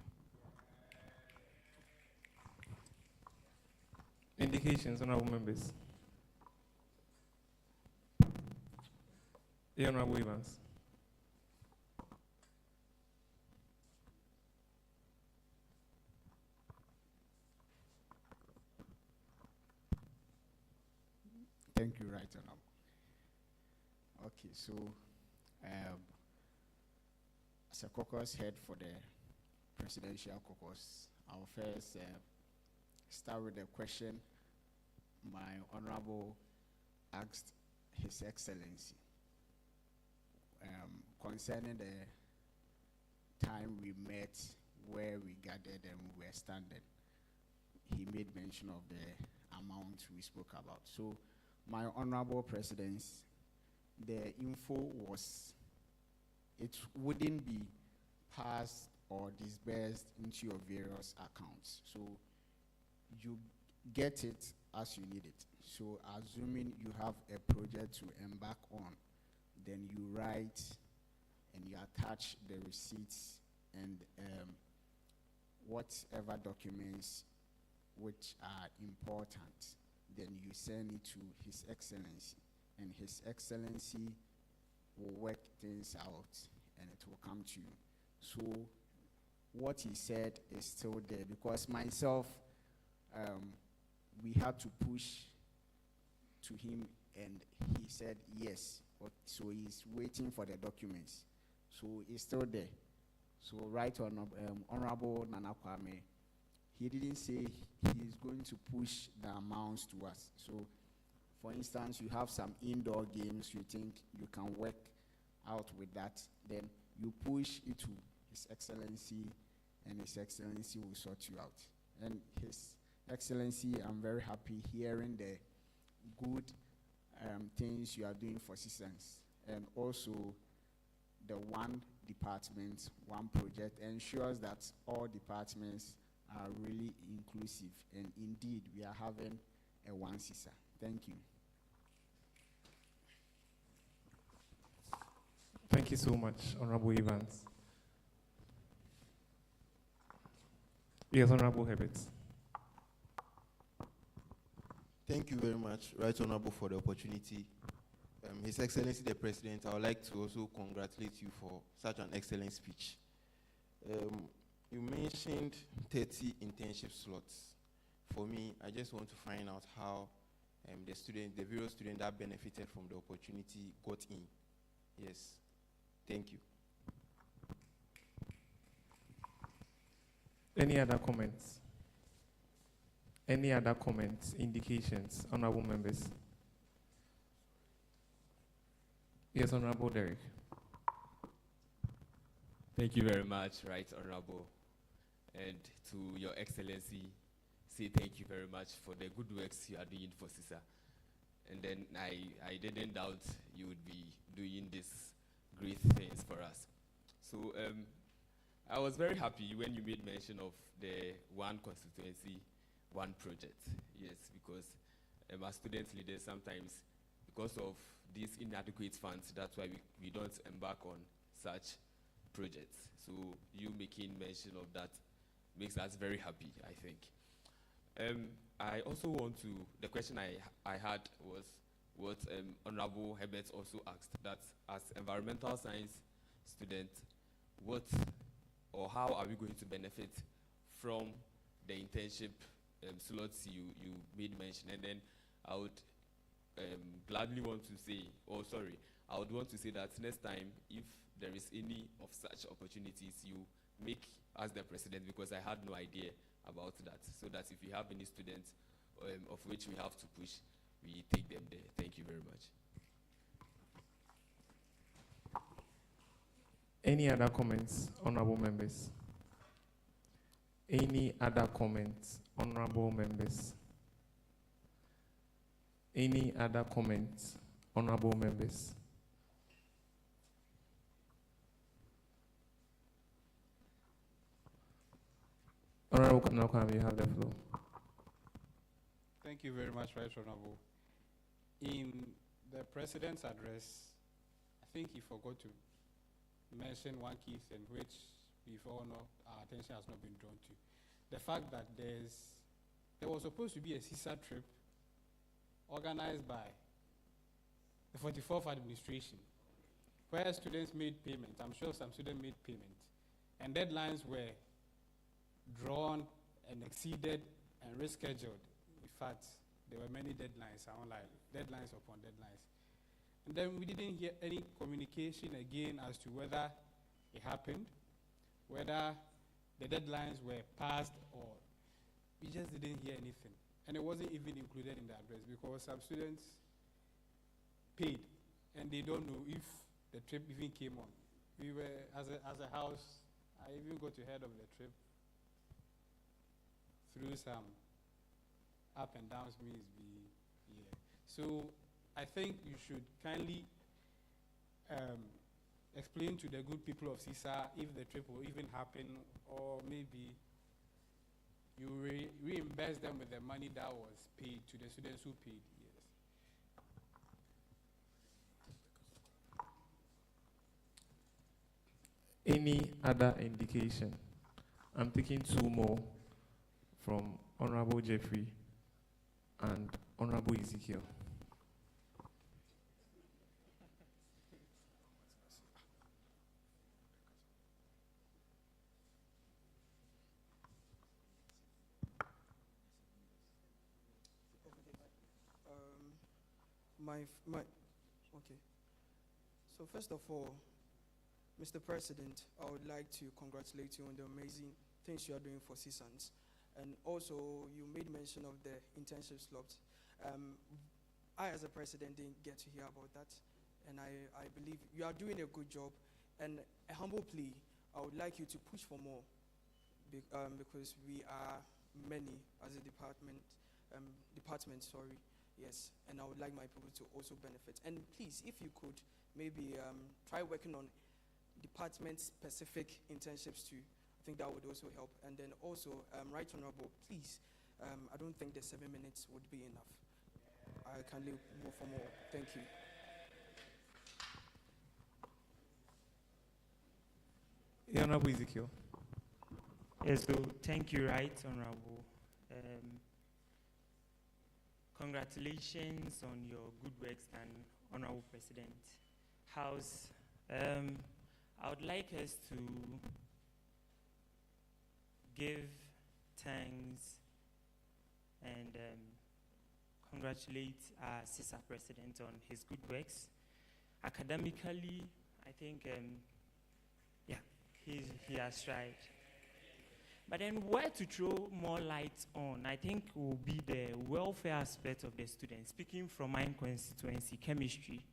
Indications, honorable members. Honorable Evans. Thank you, Right Honorable. Okay, so as a caucus head for the presidential caucus, I'll first start with a question my honorable asked His Excellency concerning the time we met, where we gathered and we were standing. He made mention of the amount we spoke about. So, my honorable presidents, the info was, it wouldn't be passed or disbursed into your various accounts. So you get it as you need it. So assuming you have a project to embark on, then you write and you attach the receipts and whatever documents which are important, then you send it to His Excellency, and His Excellency will work things out and it will come to you. So what he said is still there, because myself, we had to push to him and he said yes, but so he's waiting for the documents. So it's still there. So Right Honorable Nana Kwame, he didn't say he's going to push the amounts to us. So for instance, you have some indoor games you think you can work out with that, then you push it to His Excellency and His Excellency will sort you out. And His Excellency, I'm very happy hearing the good things you are doing for citizens, and also the one department, one project ensures that all departments are really inclusive, and indeed we are having a one CISA. Thank you. Thank you so much, Honorable Evans. Yes, Honorable Herbert. Thank you very much, Right Honorable, for the opportunity. His Excellency the President, I would like to also congratulate you for such an excellent speech. You mentioned 30 internship slots. For me, I just want to find out how the various students that benefited from the opportunity got in. Yes, thank you. Any other comments? Any other comments, indications, honorable members? Yes, Honorable Derek. Thank you very much, Right Honorable. And to Your Excellency, say thank you very much for the good works you are doing for CISA. And then I didn't doubt you would be doing these great things for us. So I was very happy when you made mention of the one constituency, one project. Yes, because as student leaders, sometimes because of these inadequate funds, that's why we don't embark on such projects. So you making mention of that makes us very happy, I think. I also want to, the question I had was what Honorable Herbert also asked, that as environmental science students, what or how are we going to benefit from the internship slots you made mention? And then I would gladly want to say, I would want to say that next time, if there is any of such opportunities, you make as the president, because I had no idea about that, so that if we have any students of which we have to push, we take them there. Thank you very much. Any other comments, honorable members? Any other comments, honorable members? Any other comments, honorable members? Honorable Kanakam, you have the floor. Thank you very much, Right Honorable. In the President's address, I think he forgot to mention one key thing which we've all know our attention has not been drawn to. The fact that there was supposed to be a Scisa trip organized by the 44th administration, where students made payment. I'm sure some students made payment, and deadlines were drawn and exceeded and rescheduled. In fact, there were many deadlines, deadlines upon deadlines. And then we didn't hear any communication again as to whether it happened, whether the deadlines were passed, or we just didn't hear anything. And it wasn't even included in the address because some students paid and they don't know if the trip even came on. We were, as a house, I even got ahead of the trip through some up and downs means So I think you should kindly explain to the good people of Scisa if the trip will even happen, or maybe you reimburse them with the money that was paid to the students who paid. Yes. Any other indication? I'm taking two more from Honorable Jeffrey and Honorable Ezekiel. Okay. So first of all, Mr. President, I would like to congratulate you on the amazing things you are doing for CSANs. And also, you made mention of the internship slots. I, as a president, didn't get to hear about that. And I believe you are doing a good job. And a humble plea, I would like you to push for more because we are many as a department, yes. And I would like my people to also benefit. And please, if you could, maybe try working on department-specific internships too. I think that would also help. And then also, Right Honorable, please, I don't think the 7 minutes would be enough. I can leave more for more. Thank you. Honorable Ezekiel. Yes, so thank you, Right Honorable. Congratulations on your good works, and Honorable President House. I would like us to give thanks and congratulate our Scisa President on his good works. Academically, I think, he has tried. But then where to throw more light on, I think, will be the welfare aspect of the students. Speaking from my constituency, chemistry.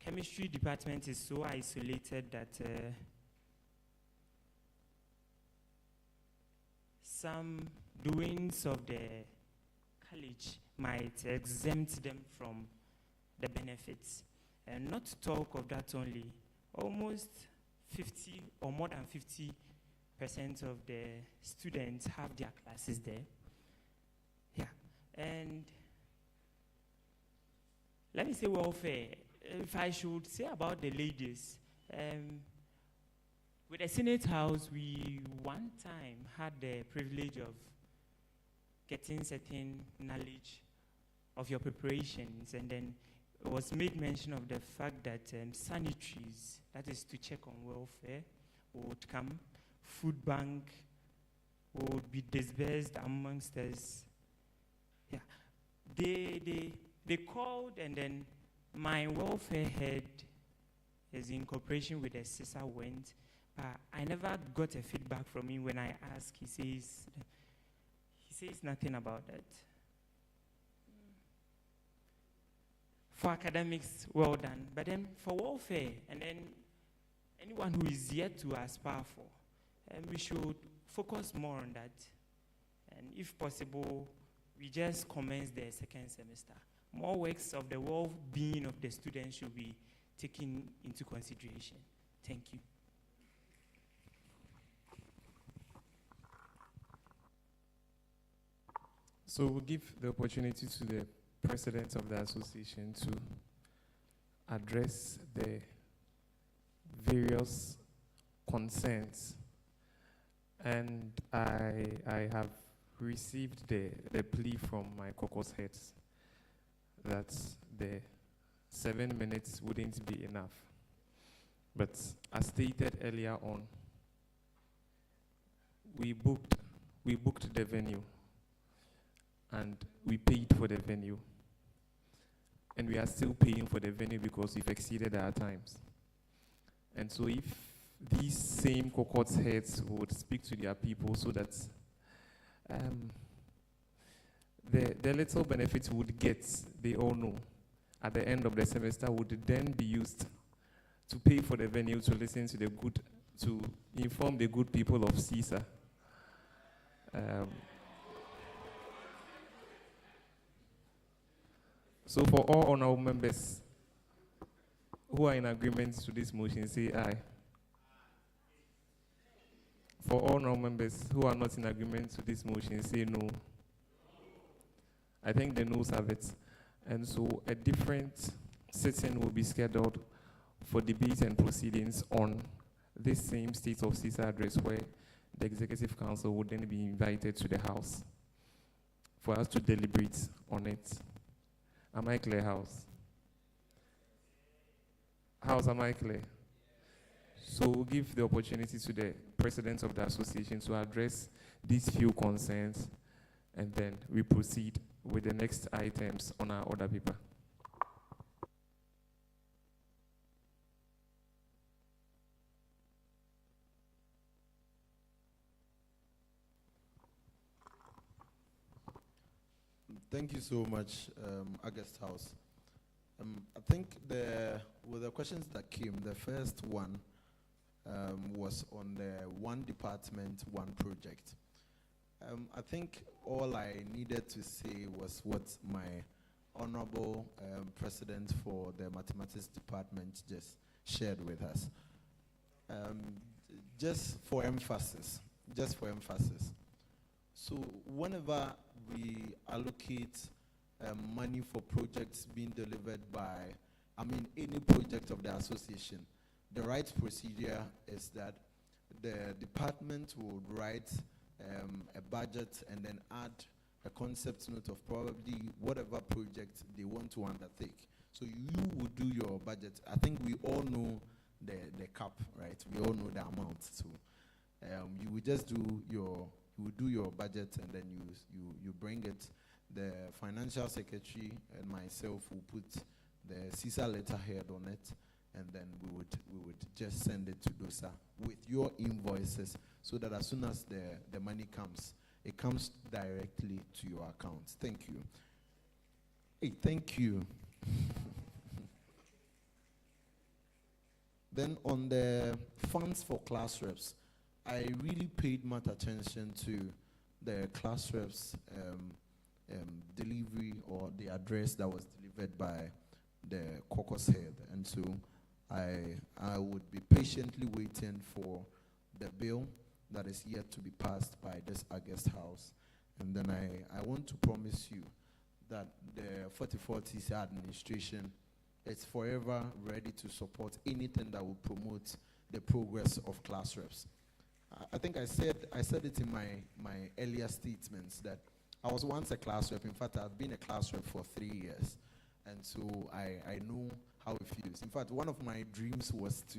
Chemistry department is so isolated that some doings of the college might exempt them from the benefits. And not to talk of that only, almost 50 or more than 50% of the students have their classes there. Yeah, and let me say welfare. If I should say about the ladies, with the Senate House, we one time had the privilege of getting certain knowledge of your preparations, and then it was made mention of the fact that sanitaries, that is to check on welfare, would come, food bank would be disbursed amongst us. Yeah, they called, and then my welfare head, is in cooperation with the Scisa, went, but I never got a feedback from him. When I asked, he says nothing about that. For academics, well done. But then for welfare, and then anyone who is yet to aspire for, we should focus more on that. And if possible, we just commence the second semester. More works of the well-being of the students should be taken into consideration. Thank you. So we'll give the opportunity to the president of the association to address the various concerns. And I have received the plea from my caucus heads that the 7 minutes wouldn't be enough. But as stated earlier on, we booked the venue, and we paid for the venue. And we are still paying for the venue because we've exceeded our times. And so if these same caucus heads would speak to their people so that the little benefits would get, they all know, at the end of the semester would then be used to pay for the venue, to listen to to inform the good people of Scisa. So for all honorable members who are in agreement to this motion, say aye. For all honorable members who are not in agreement to this motion, say no. I think the noes have it. And so a different sitting will be scheduled for debate and proceedings on this same State of Scisa address, where the Executive Council would then be invited to the House for us to deliberate on it. Am I clear, House? House, am I clear? So we'll give the opportunity to the president of the association to address these few concerns, and then we proceed with the next items on our order paper. Thank you so much, August House. I think with the questions that came, the first one was on the one department, one project. I think all I needed to say was what my honorable president for the mathematics department just shared with us. Just for emphasis. So whenever we allocate money for projects being delivered by, any project of the association, the right procedure is that the department would write a budget and then add a concept note of probably whatever project they want to undertake. So you would do your budget. I think we all know the cap, right? We all know the amount. So you would just do your budget, and then you bring it. The financial secretary and myself will put the Scisa letterhead on it, and then we would just send it to DOSA with your invoices, so that as soon as the money comes, it comes directly to your account. Thank you. Hey, thank you. Then on the funds for class reps, I really paid much attention to the class reps delivery, or the address that was delivered by the caucus head. And so I would be patiently waiting for the bill that is yet to be passed by this August House. And then I want to promise you that the 44 TC administration is forever ready to support anything that will promote the progress of class reps. I think I said it in my earlier statements that I was once a class rep. In fact, I've been a class rep for 3 years. And so I know how it feels. In fact, one of my dreams was to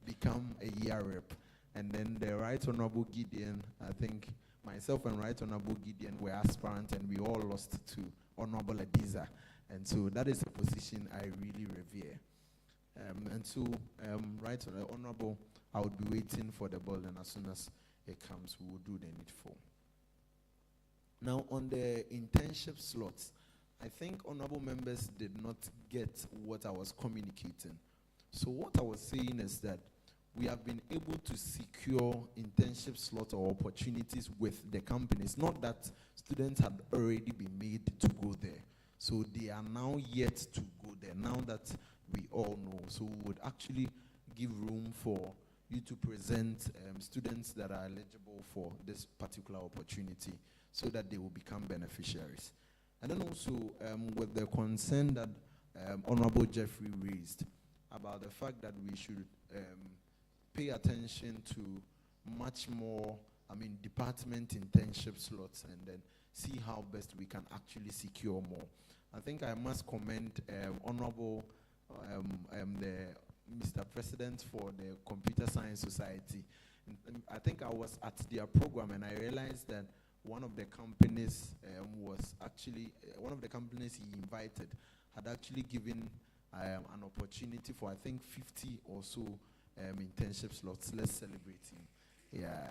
become a year rep. And then the Right Honorable Gideon, I think myself and Right Honorable Gideon were aspirant, and we all lost to Honorable Adiza. And so that is a position I really revere. And so, Right Honorable, I would be waiting for the ball, and as soon as it comes, we will do the needful. Now, on the internship slots, I think honorable members did not get what I was communicating. So what I was saying is that we have been able to secure internship slots or opportunities with the companies. Not that students had already been made to go there. So they are now yet to go there, now that we all know. So we would actually give room for you to present students that are eligible for this particular opportunity so that they will become beneficiaries. And then also with the concern that Honorable Jeffrey raised about the fact that we should pay attention to much more, department internship slots, and then see how best we can actually secure more. I think I must commend Honorable Mr. President for the Computer Science Society. I think I was at their program and I realized that one of the companies one of the companies he invited had actually given an opportunity for, I think, 50 or so internship slots. Let's celebrate him. Yeah.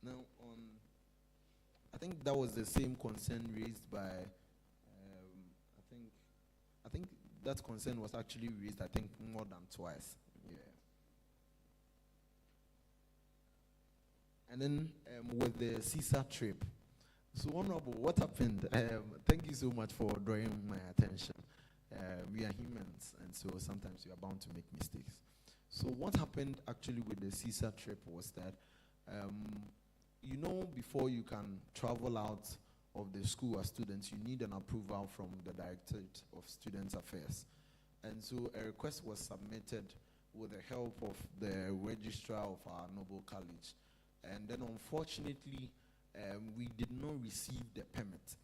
Now, I think that was the same concern raised by, I think that concern was actually raised, I think, more than twice. Yeah. And then with the Scisa trip. So, Honorable, what happened? Thank you so much for drawing my attention. We are humans, and so sometimes we are bound to make mistakes. So what happened actually with the Scisa trip was that, before you can travel out of the school as students, you need an approval from the Directorate of Student Affairs. And so a request was submitted with the help of the registrar of our Noble College. And then unfortunately, we did not receive the permit.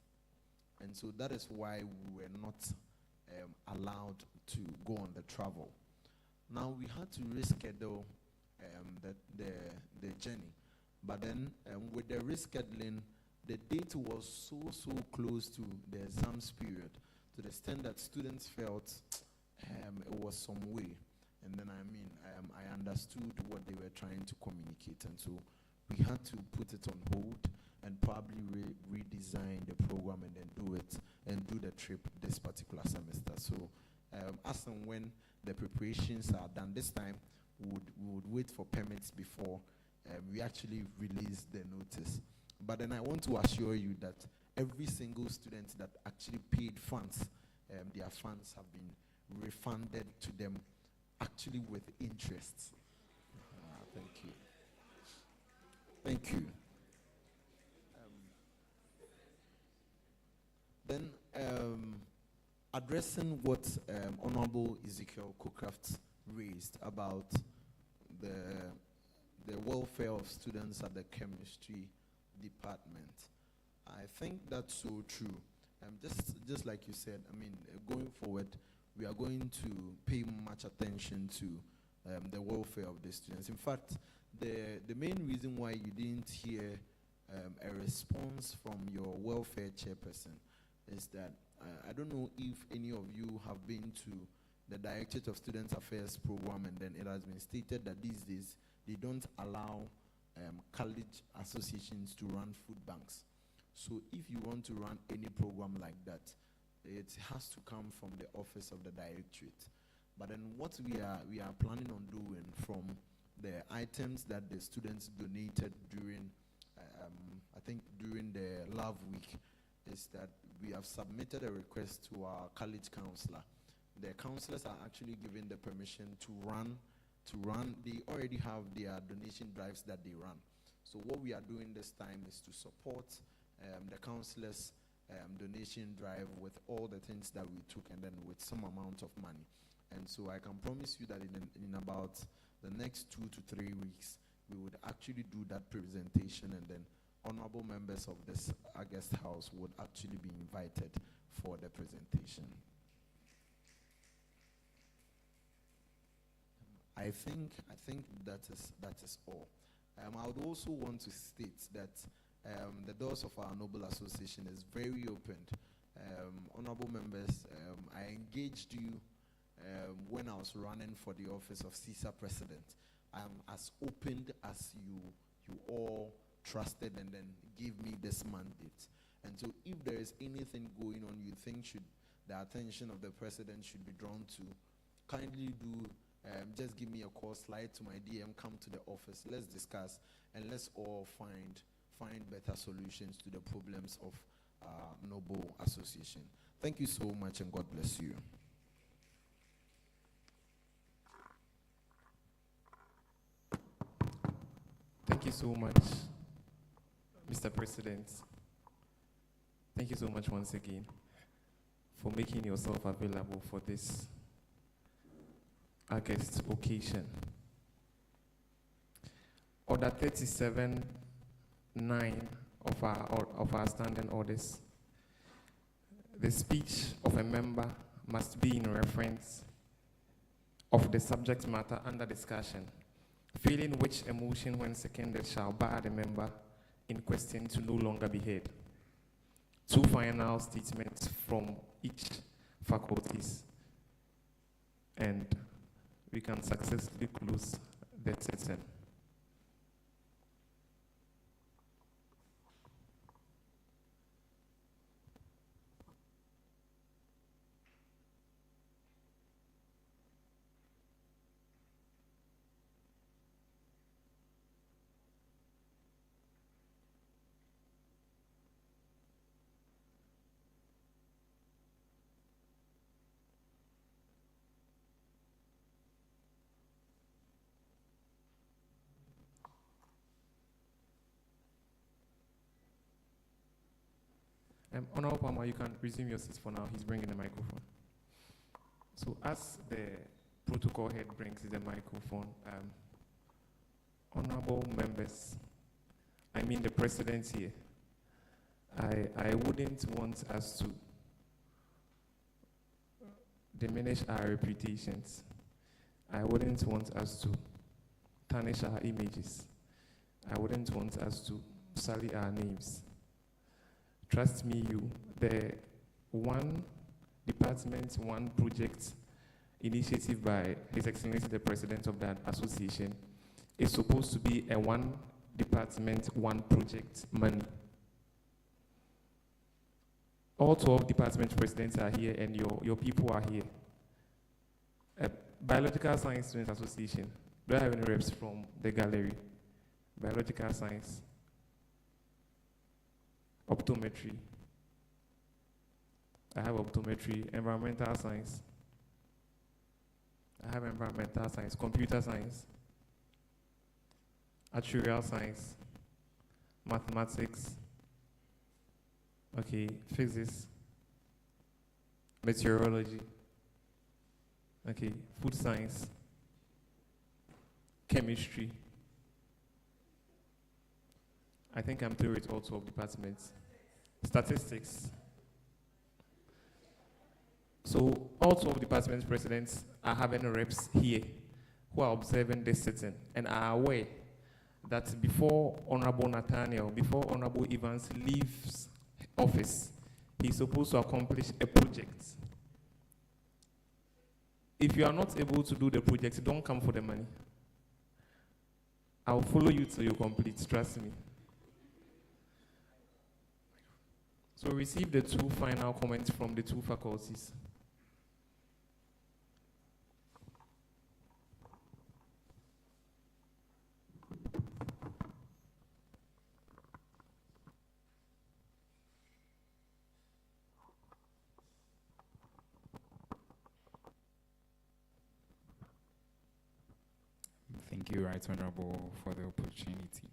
And so that is why we were not allowed to go on the travel. Now we had to reschedule the journey. But then with the rescheduling, the date was so close to the exams period, to the extent that students felt it was some way. And then I understood what they were trying to communicate. And so we had to put it on hold and probably redesign the program and then do it and do the trip this particular semester. So as and when the preparations are done this time, we would wait for permits before we actually release the notice. But then I want to assure you that every single student that actually paid funds, their funds have been refunded to them, actually with interest. Thank you. Thank you. Then addressing what Honorable Ezekiel Cocraft raised about the welfare of students at the chemistry department. I think that's so true. Just like you said, going forward, we are going to pay much attention to the welfare of the students. In fact, the main reason why you didn't hear a response from your welfare chairperson is that I don't know if any of you have been to the Directorate of Student Affairs program, and then it has been stated that these days they don't allow college associations to run food banks. So if you want to run any program like that, it has to come from the office of the directorate. But then what we are planning on doing from the items that the students donated during, I think during the Love Week, is that we have submitted a request to our college counselor. The counselors are actually given the permission to run. They already have their donation drives that they run. So what we are doing this time is to support the counselors donation drive with all the things that we took and then with some amount of money. And so I can promise you that in about the next 2 to 3 weeks, we would actually do that presentation, and then honorable members of this August House would actually be invited for the presentation. I think that is all. I would also want to state that the doors of our Noble Association is very open. Honorable members, I engaged you when I was running for the office of Scisa president. I'm as open as you all trusted and then gave me this mandate. And so if there is anything going on you think the attention of the president should be drawn to, kindly do just give me a call, slide to my DM, come to the office, let's discuss, and let's all find better solutions to the problems of Noble Association. Thank you so much, and God bless you. Thank you so much, Mr. President. Thank you so much once again for making yourself available for this August occasion. Order 37-9 of our standing orders. The speech of a member must be in reference of the subject matter under discussion, failing which a motion when seconded shall bar the member in question to no longer be heard. 2 final statements from each faculties, and we can successfully close the session. Honorable Palmer, you can resume your seat for now. He's bringing the microphone. So as the protocol head brings the microphone, honorable members, I mean the president here, I wouldn't want us to diminish our reputations. I wouldn't want us to tarnish our images. I wouldn't want us to sully our names. Trust me, the one department, one project initiative by His Excellency the President of that association is supposed to be a one department, one project money. All 12 department presidents are here and your people are here. Biological Science Students Association, do I have any reps from the gallery? Biological Science. Optometry. I have optometry. Environmental science. I have environmental science. Computer science. Actuarial science. Mathematics. Okay, physics. Meteorology. Okay, food science. Chemistry. I think I'm through with all 12 departments. Statistics. So all 12 department presidents are having reps here who are observing this sitting and are aware that before Honorable Nathaniel, before Honorable Evans leaves office, he's supposed to accomplish a project. If you are not able to do the project, don't come for the money. I'll follow you till you complete, trust me. So receive the 2 final comments from the 2 faculties. Thank you, Right Honorable, for the opportunity.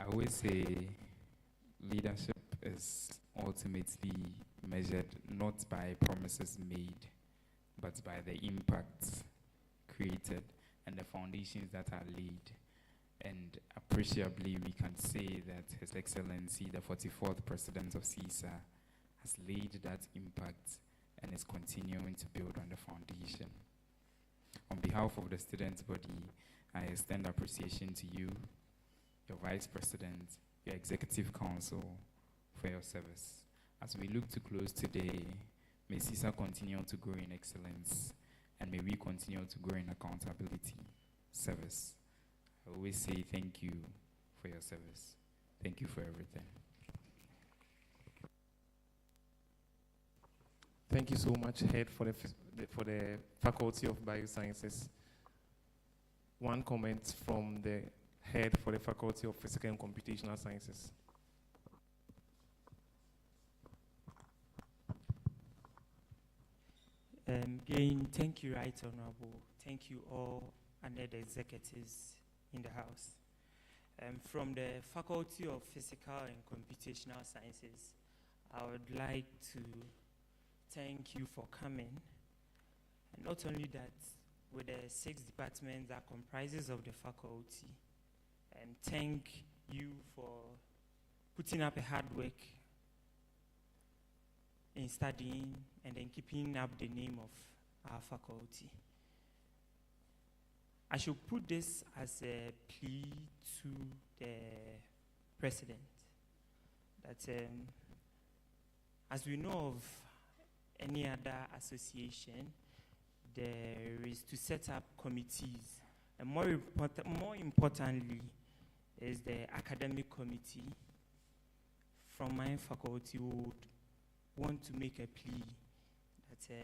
I always say leadership is ultimately measured not by promises made, but by the impacts created and the foundations that are laid. And appreciably, we can say that His Excellency, the 44th President of CISA, has laid that impact and is continuing to build on the foundation. On behalf of the student body, I extend appreciation to you, your Vice President, your Executive Council, for your service. As we look to close today, may CISA continue to grow in excellence, and may we continue to grow in accountability, service. I always say thank you for your service. Thank you for everything. Thank you so much, Head, for the Faculty of Biosciences. One comment from the Head for the Faculty of Physical and Computational Sciences. Again, thank you, Right Honorable. Thank you all under the executives in the House. From the Faculty of Physical and Computational Sciences, I would like to thank you for coming. And not only that, with the 6 departments that comprises of the faculty, and thank you for putting up a hard work in studying and then keeping up the name of our faculty. I should put this as a plea to the President that as we know of any other association, there is to set up committees, and more importantly is the academic committee. From my faculty, would want to make a plea that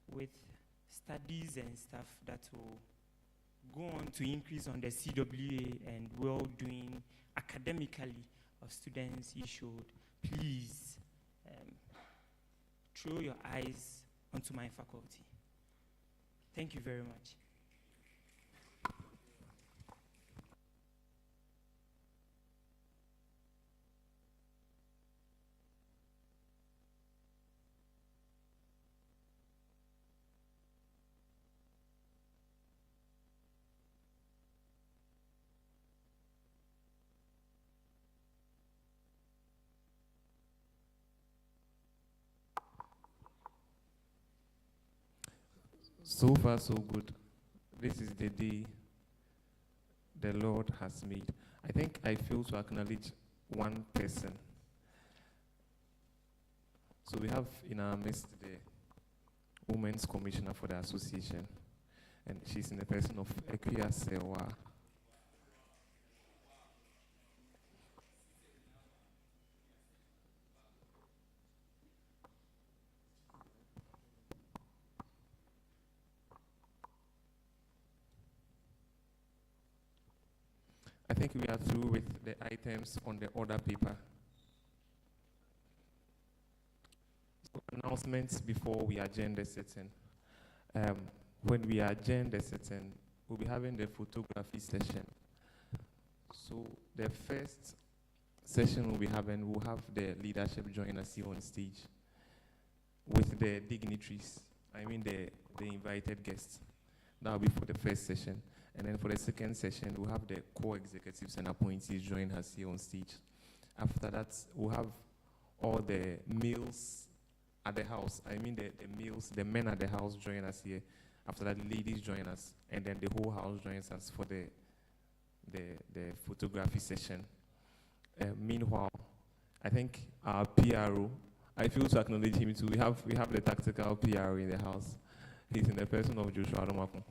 with studies and stuff that will go on to increase on the CWA and well-doing academically of students, you should please throw your eyes onto my faculty. Thank you very much. So far, so good. This is the day the Lord has made. I think I fail to acknowledge one person. So we have in our midst the Women's Commissioner for the Association, and she's in the person of AGYEKUM. I think we are through with the items on the order paper. So announcements before we adjourn the sitting. When we adjourn the sitting, we'll be having the photography session. So the first session we'll be having, we'll have the leadership join us here on stage with the dignitaries, I mean the invited guests. That will be for the first session. And then for the second session, we'll have the core executives and appointees join us here on stage. After that, we'll have all the males at the house. I mean the males, the men at the house join us here. After that, the ladies join us. And then the whole house joins us for the photography session. Meanwhile, I think our PRO, I feel to acknowledge him too. We have the tactical PRO in the house. He's in the person of Joshua Adomaku.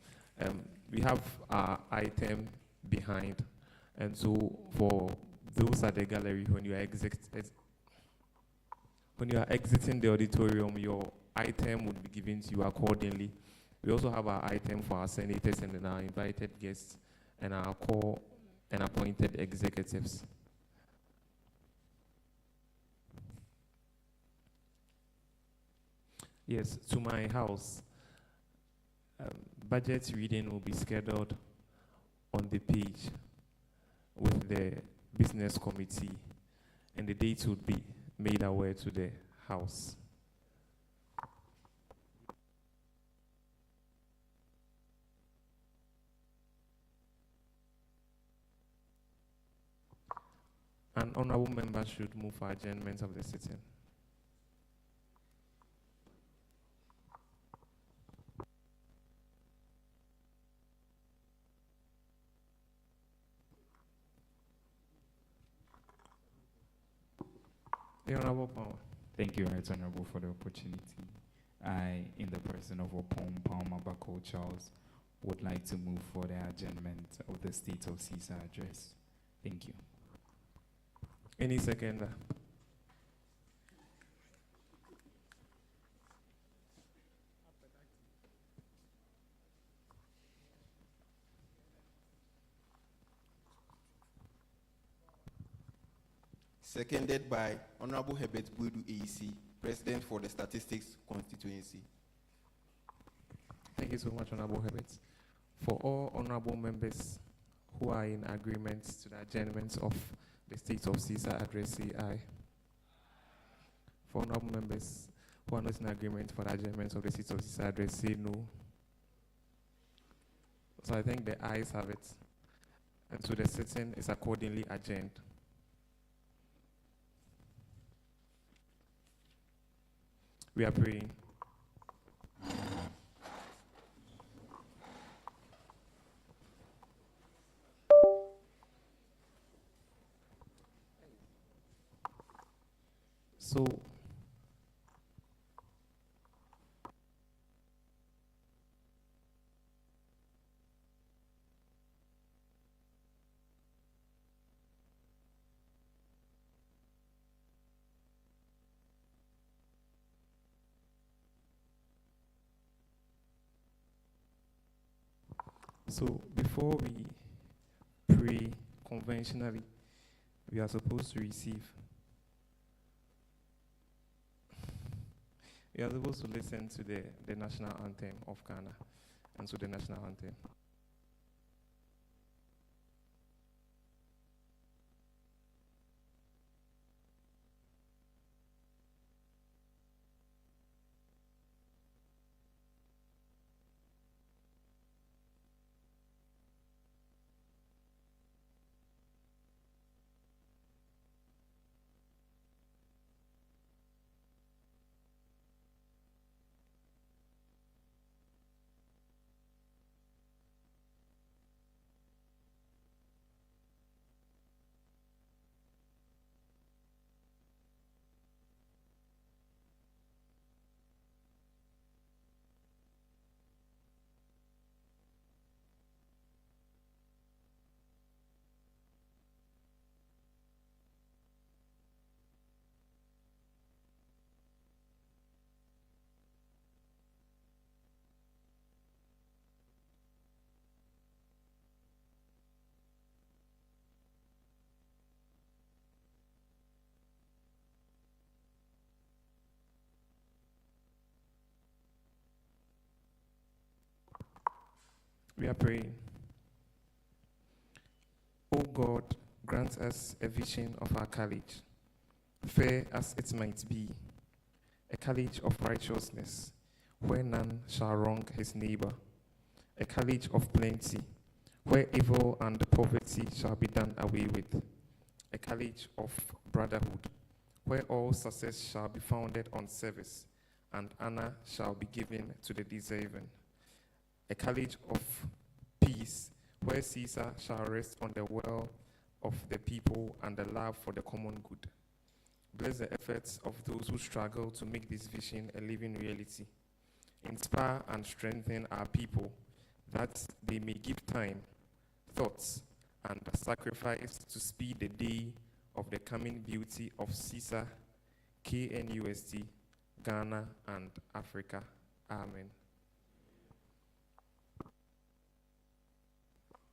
We have our item behind, and so for those at the gallery, when you are exiting the auditorium, your item would be given to you accordingly. We also have our item for our senators and then our invited guests and our core and appointed executives. Yes, to my house. Budget reading will be scheduled on the page with the Business Committee, and the date would be made aware to the House. An honorable member should move for adjournment of the sitting. The Honorable Power. Thank you, Right Honorable, for the opportunity. I, in the person of Opom Palmer Bako Charles, would like to move for the adjournment of the State of Scisa address. Thank you. Any seconder? Seconded by Honorable Herbert Buedu AEC, President for the Statistics Constituency. Thank you so much, Honorable Herbert. For all honorable members who are in agreement to the adjournment of the State of Scisa address, say aye. For honorable members who are not in agreement for the adjournment of the State of Scisa address, say no. So I think the ayes have it. And so the sitting is accordingly adjourned. We are praying. So, before we pray conventionally, we are supposed to receive. We are supposed to listen to the national anthem of Ghana and to the national anthem. We are praying. O God, grant us a vision of our college, fair as it might be, a college of righteousness, where none shall wrong his neighbor, a college of plenty, where evil and poverty shall be done away with, a college of brotherhood, where all success shall be founded on service, and honor shall be given to the deserving, a college of peace, where Scisa shall rest on the will of the people and the love for the common good. Bless the efforts of those who struggle to make this vision a living reality. Inspire and strengthen our people that they may give time, thoughts, and sacrifice to speed the day of the coming beauty of Scisa, KNUST, Ghana, and Africa. Amen.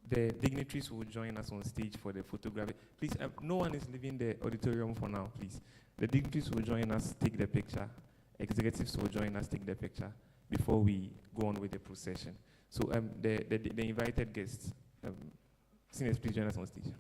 The dignitaries will join us on stage for the photography. Please, no one is leaving the auditorium for now, please. The dignitaries will join us, take the picture. Executives will join us, take the picture before we go on with the procession. So the invited guests, seniors, please join us on stage.